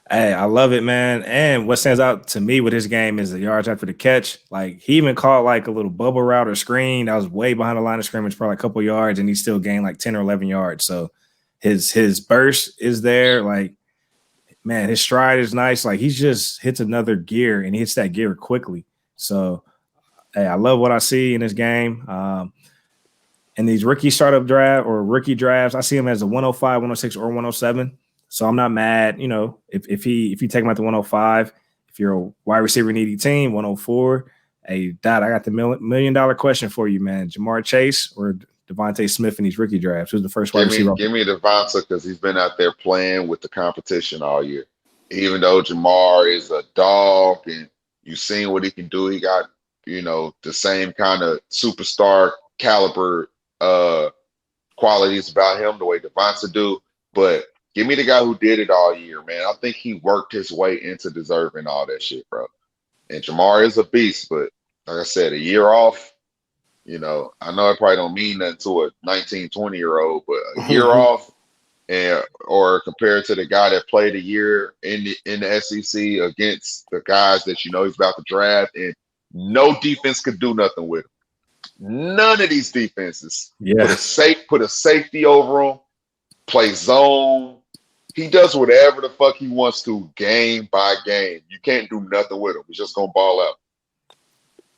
S3: Hey, I love it, man. And what stands out to me with his game is the yards after the catch. Like, he even caught like a little bubble route or screen that was way behind the line of scrimmage, probably a couple yards, and he still gained like 10 or 11 yards. So his burst is there. Like, man, his stride is nice. Like he just hits another gear and he hits that gear quickly. So, hey, I love what I see in this game. In these rookie startup draft or rookie drafts, I see him as a 105, 106, or 107. So I'm not mad. You know, if you take him at the 105, if you're a wide receiver needy team, 104. Hey, Dad, I got the $1 million question for you, man. Jamar Chase or Devontae Smith in these rookie drafts? Who's the first wide receiver?
S2: Give me Devonta because he's been out there playing with the competition all year. Even though Jamar is a dog and you've seen what he can do, he got, the same kind of superstar caliber qualities about him, the way Devonta do. But give me the guy who did it all year, man. I think he worked his way into deserving all that shit, bro. And Jamar is a beast, but like I said, a year off, I know it probably don't mean nothing to a 19, 20-year-old, but a year off or compared to the guy that played a year in the SEC against the guys that he's about to draft, and no defense could do nothing with him. None of these defenses.
S3: Yeah.
S2: Put a safety over him, play zone. He does whatever the fuck he wants to game by game. You can't do nothing with him. He's just gonna ball out.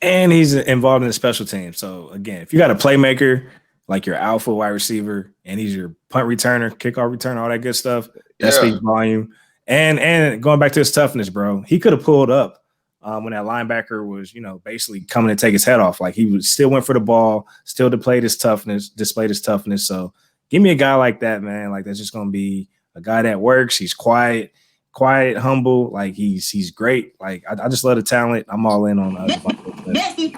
S3: And he's involved in the special team. So again, if you got a playmaker like your alpha wide receiver, and he's your punt returner, kickoff returner, all that good stuff, that speaks volume. And going back to his toughness, bro, he could have pulled up when that linebacker was, basically coming to take his head off. Like he still went for the ball, still displayed his toughness. So give me a guy like that, man. Like that's just gonna be a guy that works. He's quiet, humble. Like he's great. Like I just love the talent. I'm all in on
S4: Messi.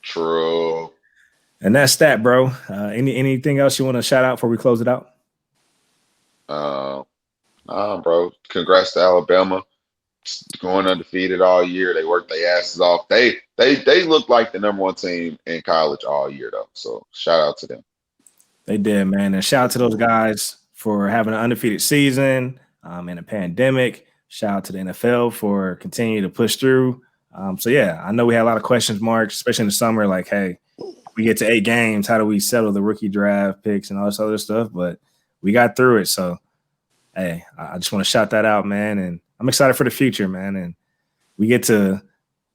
S2: True.
S3: And that's that, bro. Anything else you want to shout out before we close it out?
S2: Bro. Congrats to Alabama. Going undefeated all year. They worked their asses off. They looked like the number one team in college all year, though. So shout out to them. They
S3: did, man. And shout out to those guys for having an undefeated season in a pandemic. Shout out to the NFL for continuing to push through. So, yeah, I know we had a lot of questions marks, especially in the summer, like, hey, we get to 8 games. How do we settle the rookie draft picks and all this other stuff? But we got through it. So, hey, I just want to shout that out, man. And I'm excited for the future, man. And we get to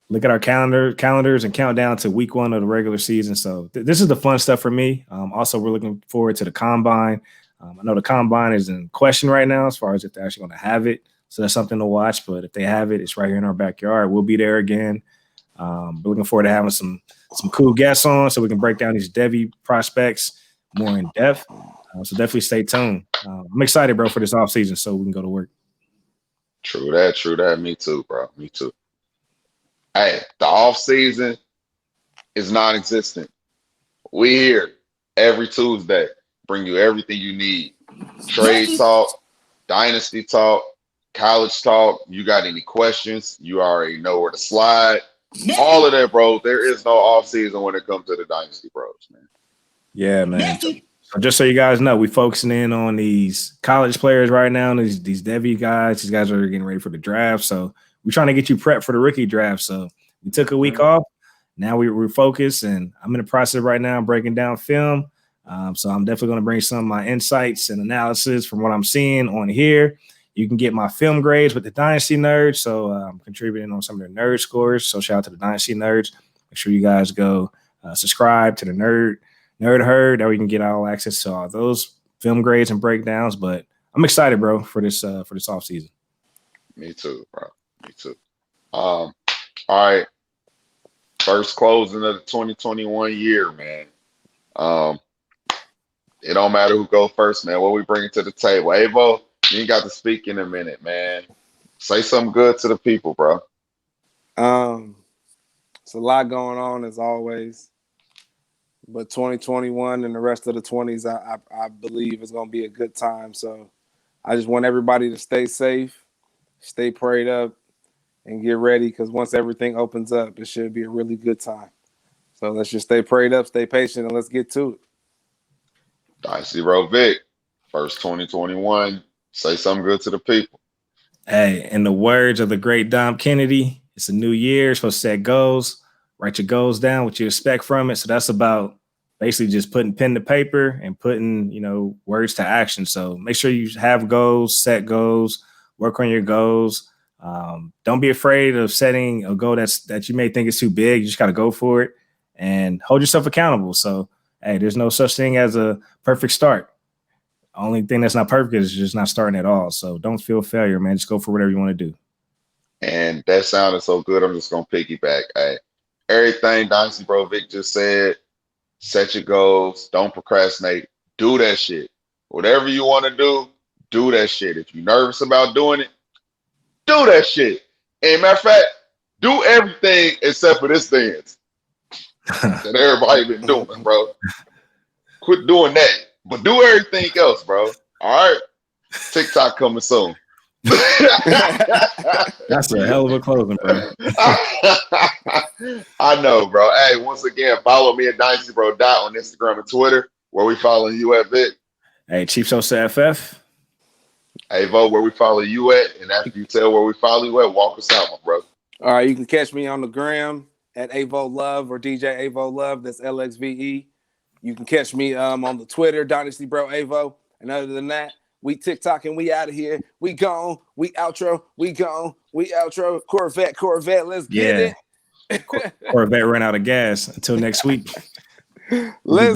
S3: look at our calendars and count down to week 1 of the regular season. So this is the fun stuff for me. Also, we're looking forward to the combine. I know the combine is in question right now as far as if they're actually going to have it. So that's something to watch. But if they have it, it's right here in our backyard. We'll be there again. We're looking forward to having some cool guests on so we can break down these Devy prospects more in depth. So definitely stay tuned. I'm excited, bro, for this offseason so we can go to work.
S2: True that. Me too, bro. Me too. Hey, the offseason is non-existent. We here every Tuesday. Bring you everything you need. Trade talk, dynasty talk, college talk. You got any questions? You already know where to slide. All of that, bro. There is no offseason when it comes to the Dynasty Bros, man.
S3: Yeah, man. So just so you guys know, we're focusing in on these college players right now, these Devy guys. These guys are getting ready for the draft. So we're trying to get you prepped for the rookie draft. So we took a week off. Now we're focused, and I'm in the process right now breaking down film. So I'm definitely going to bring some of my insights and analysis from what I'm seeing on here. You can get my film grades with the Dynasty Nerds. So I'm contributing on some of their nerd scores. So shout out to the Dynasty Nerds. Make sure you guys go subscribe to the Nerd Herd. That we can get all access to all those film grades and breakdowns. But I'm excited, bro, for this off season.
S2: Me too, bro. Me too. All right. First closing of the 2021 year, man. It don't matter who go first, man. What we bring to the table. Avo, you got to speak in a minute, man. Say something good to the people, bro.
S1: It's a lot going on as always. But 2021 and the rest of the 20s, I believe is going to be a good time. So I just want everybody to stay safe, stay prayed up, and get ready because once everything opens up, it should be a really good time. So let's just stay prayed up, stay patient, and let's get to it.
S2: Dicey Row Vic, first 2021. Say something good to the people.
S3: Hey, in the words of the great Dom Kennedy, it's a new year. You're supposed to set goals, write your goals down, what you expect from it. So that's about basically just putting pen to paper and putting, words to action. So make sure you have goals, set goals, work on your goals. Don't be afraid of setting a goal that you may think is too big. You just got to go for it and hold yourself accountable. So, hey, there's no such thing as a perfect start. Only thing that's not perfect is just not starting at all. So don't feel failure, man. Just go for whatever you want to do.
S2: And that sounded so good. I'm just gonna piggyback. Hey, everything Dynasty Bro Vic just said. Set your goals. Don't procrastinate. Do that shit. Whatever you want to do that shit. If you're nervous about doing it, do that shit. And matter of fact, do everything except for this dance that everybody been doing, bro. Quit doing that. But do everything else, bro. All right. TikTok coming soon.
S3: That's a hell of a closing, bro.
S2: I know, bro. Hey, once again, follow me at Dynasty Bro Dot on Instagram and Twitter. Where we following you at, Vic?
S3: Hey, Chief Sosa FF.
S2: Hey, Vo, where we follow you at? And after you tell where we follow you at, walk us out, my bro.
S1: All right, you can catch me on the gram at Avo Love or DJ Avo Love. That's LXVE. You can catch me on the Twitter, Dynasty Bro Avo. And other than that, we TikTok and we out of here. We gone. We outro. We gone. We outro. Corvette. Let's get it.
S3: Corvette ran out of gas. Until next week.
S1: Let's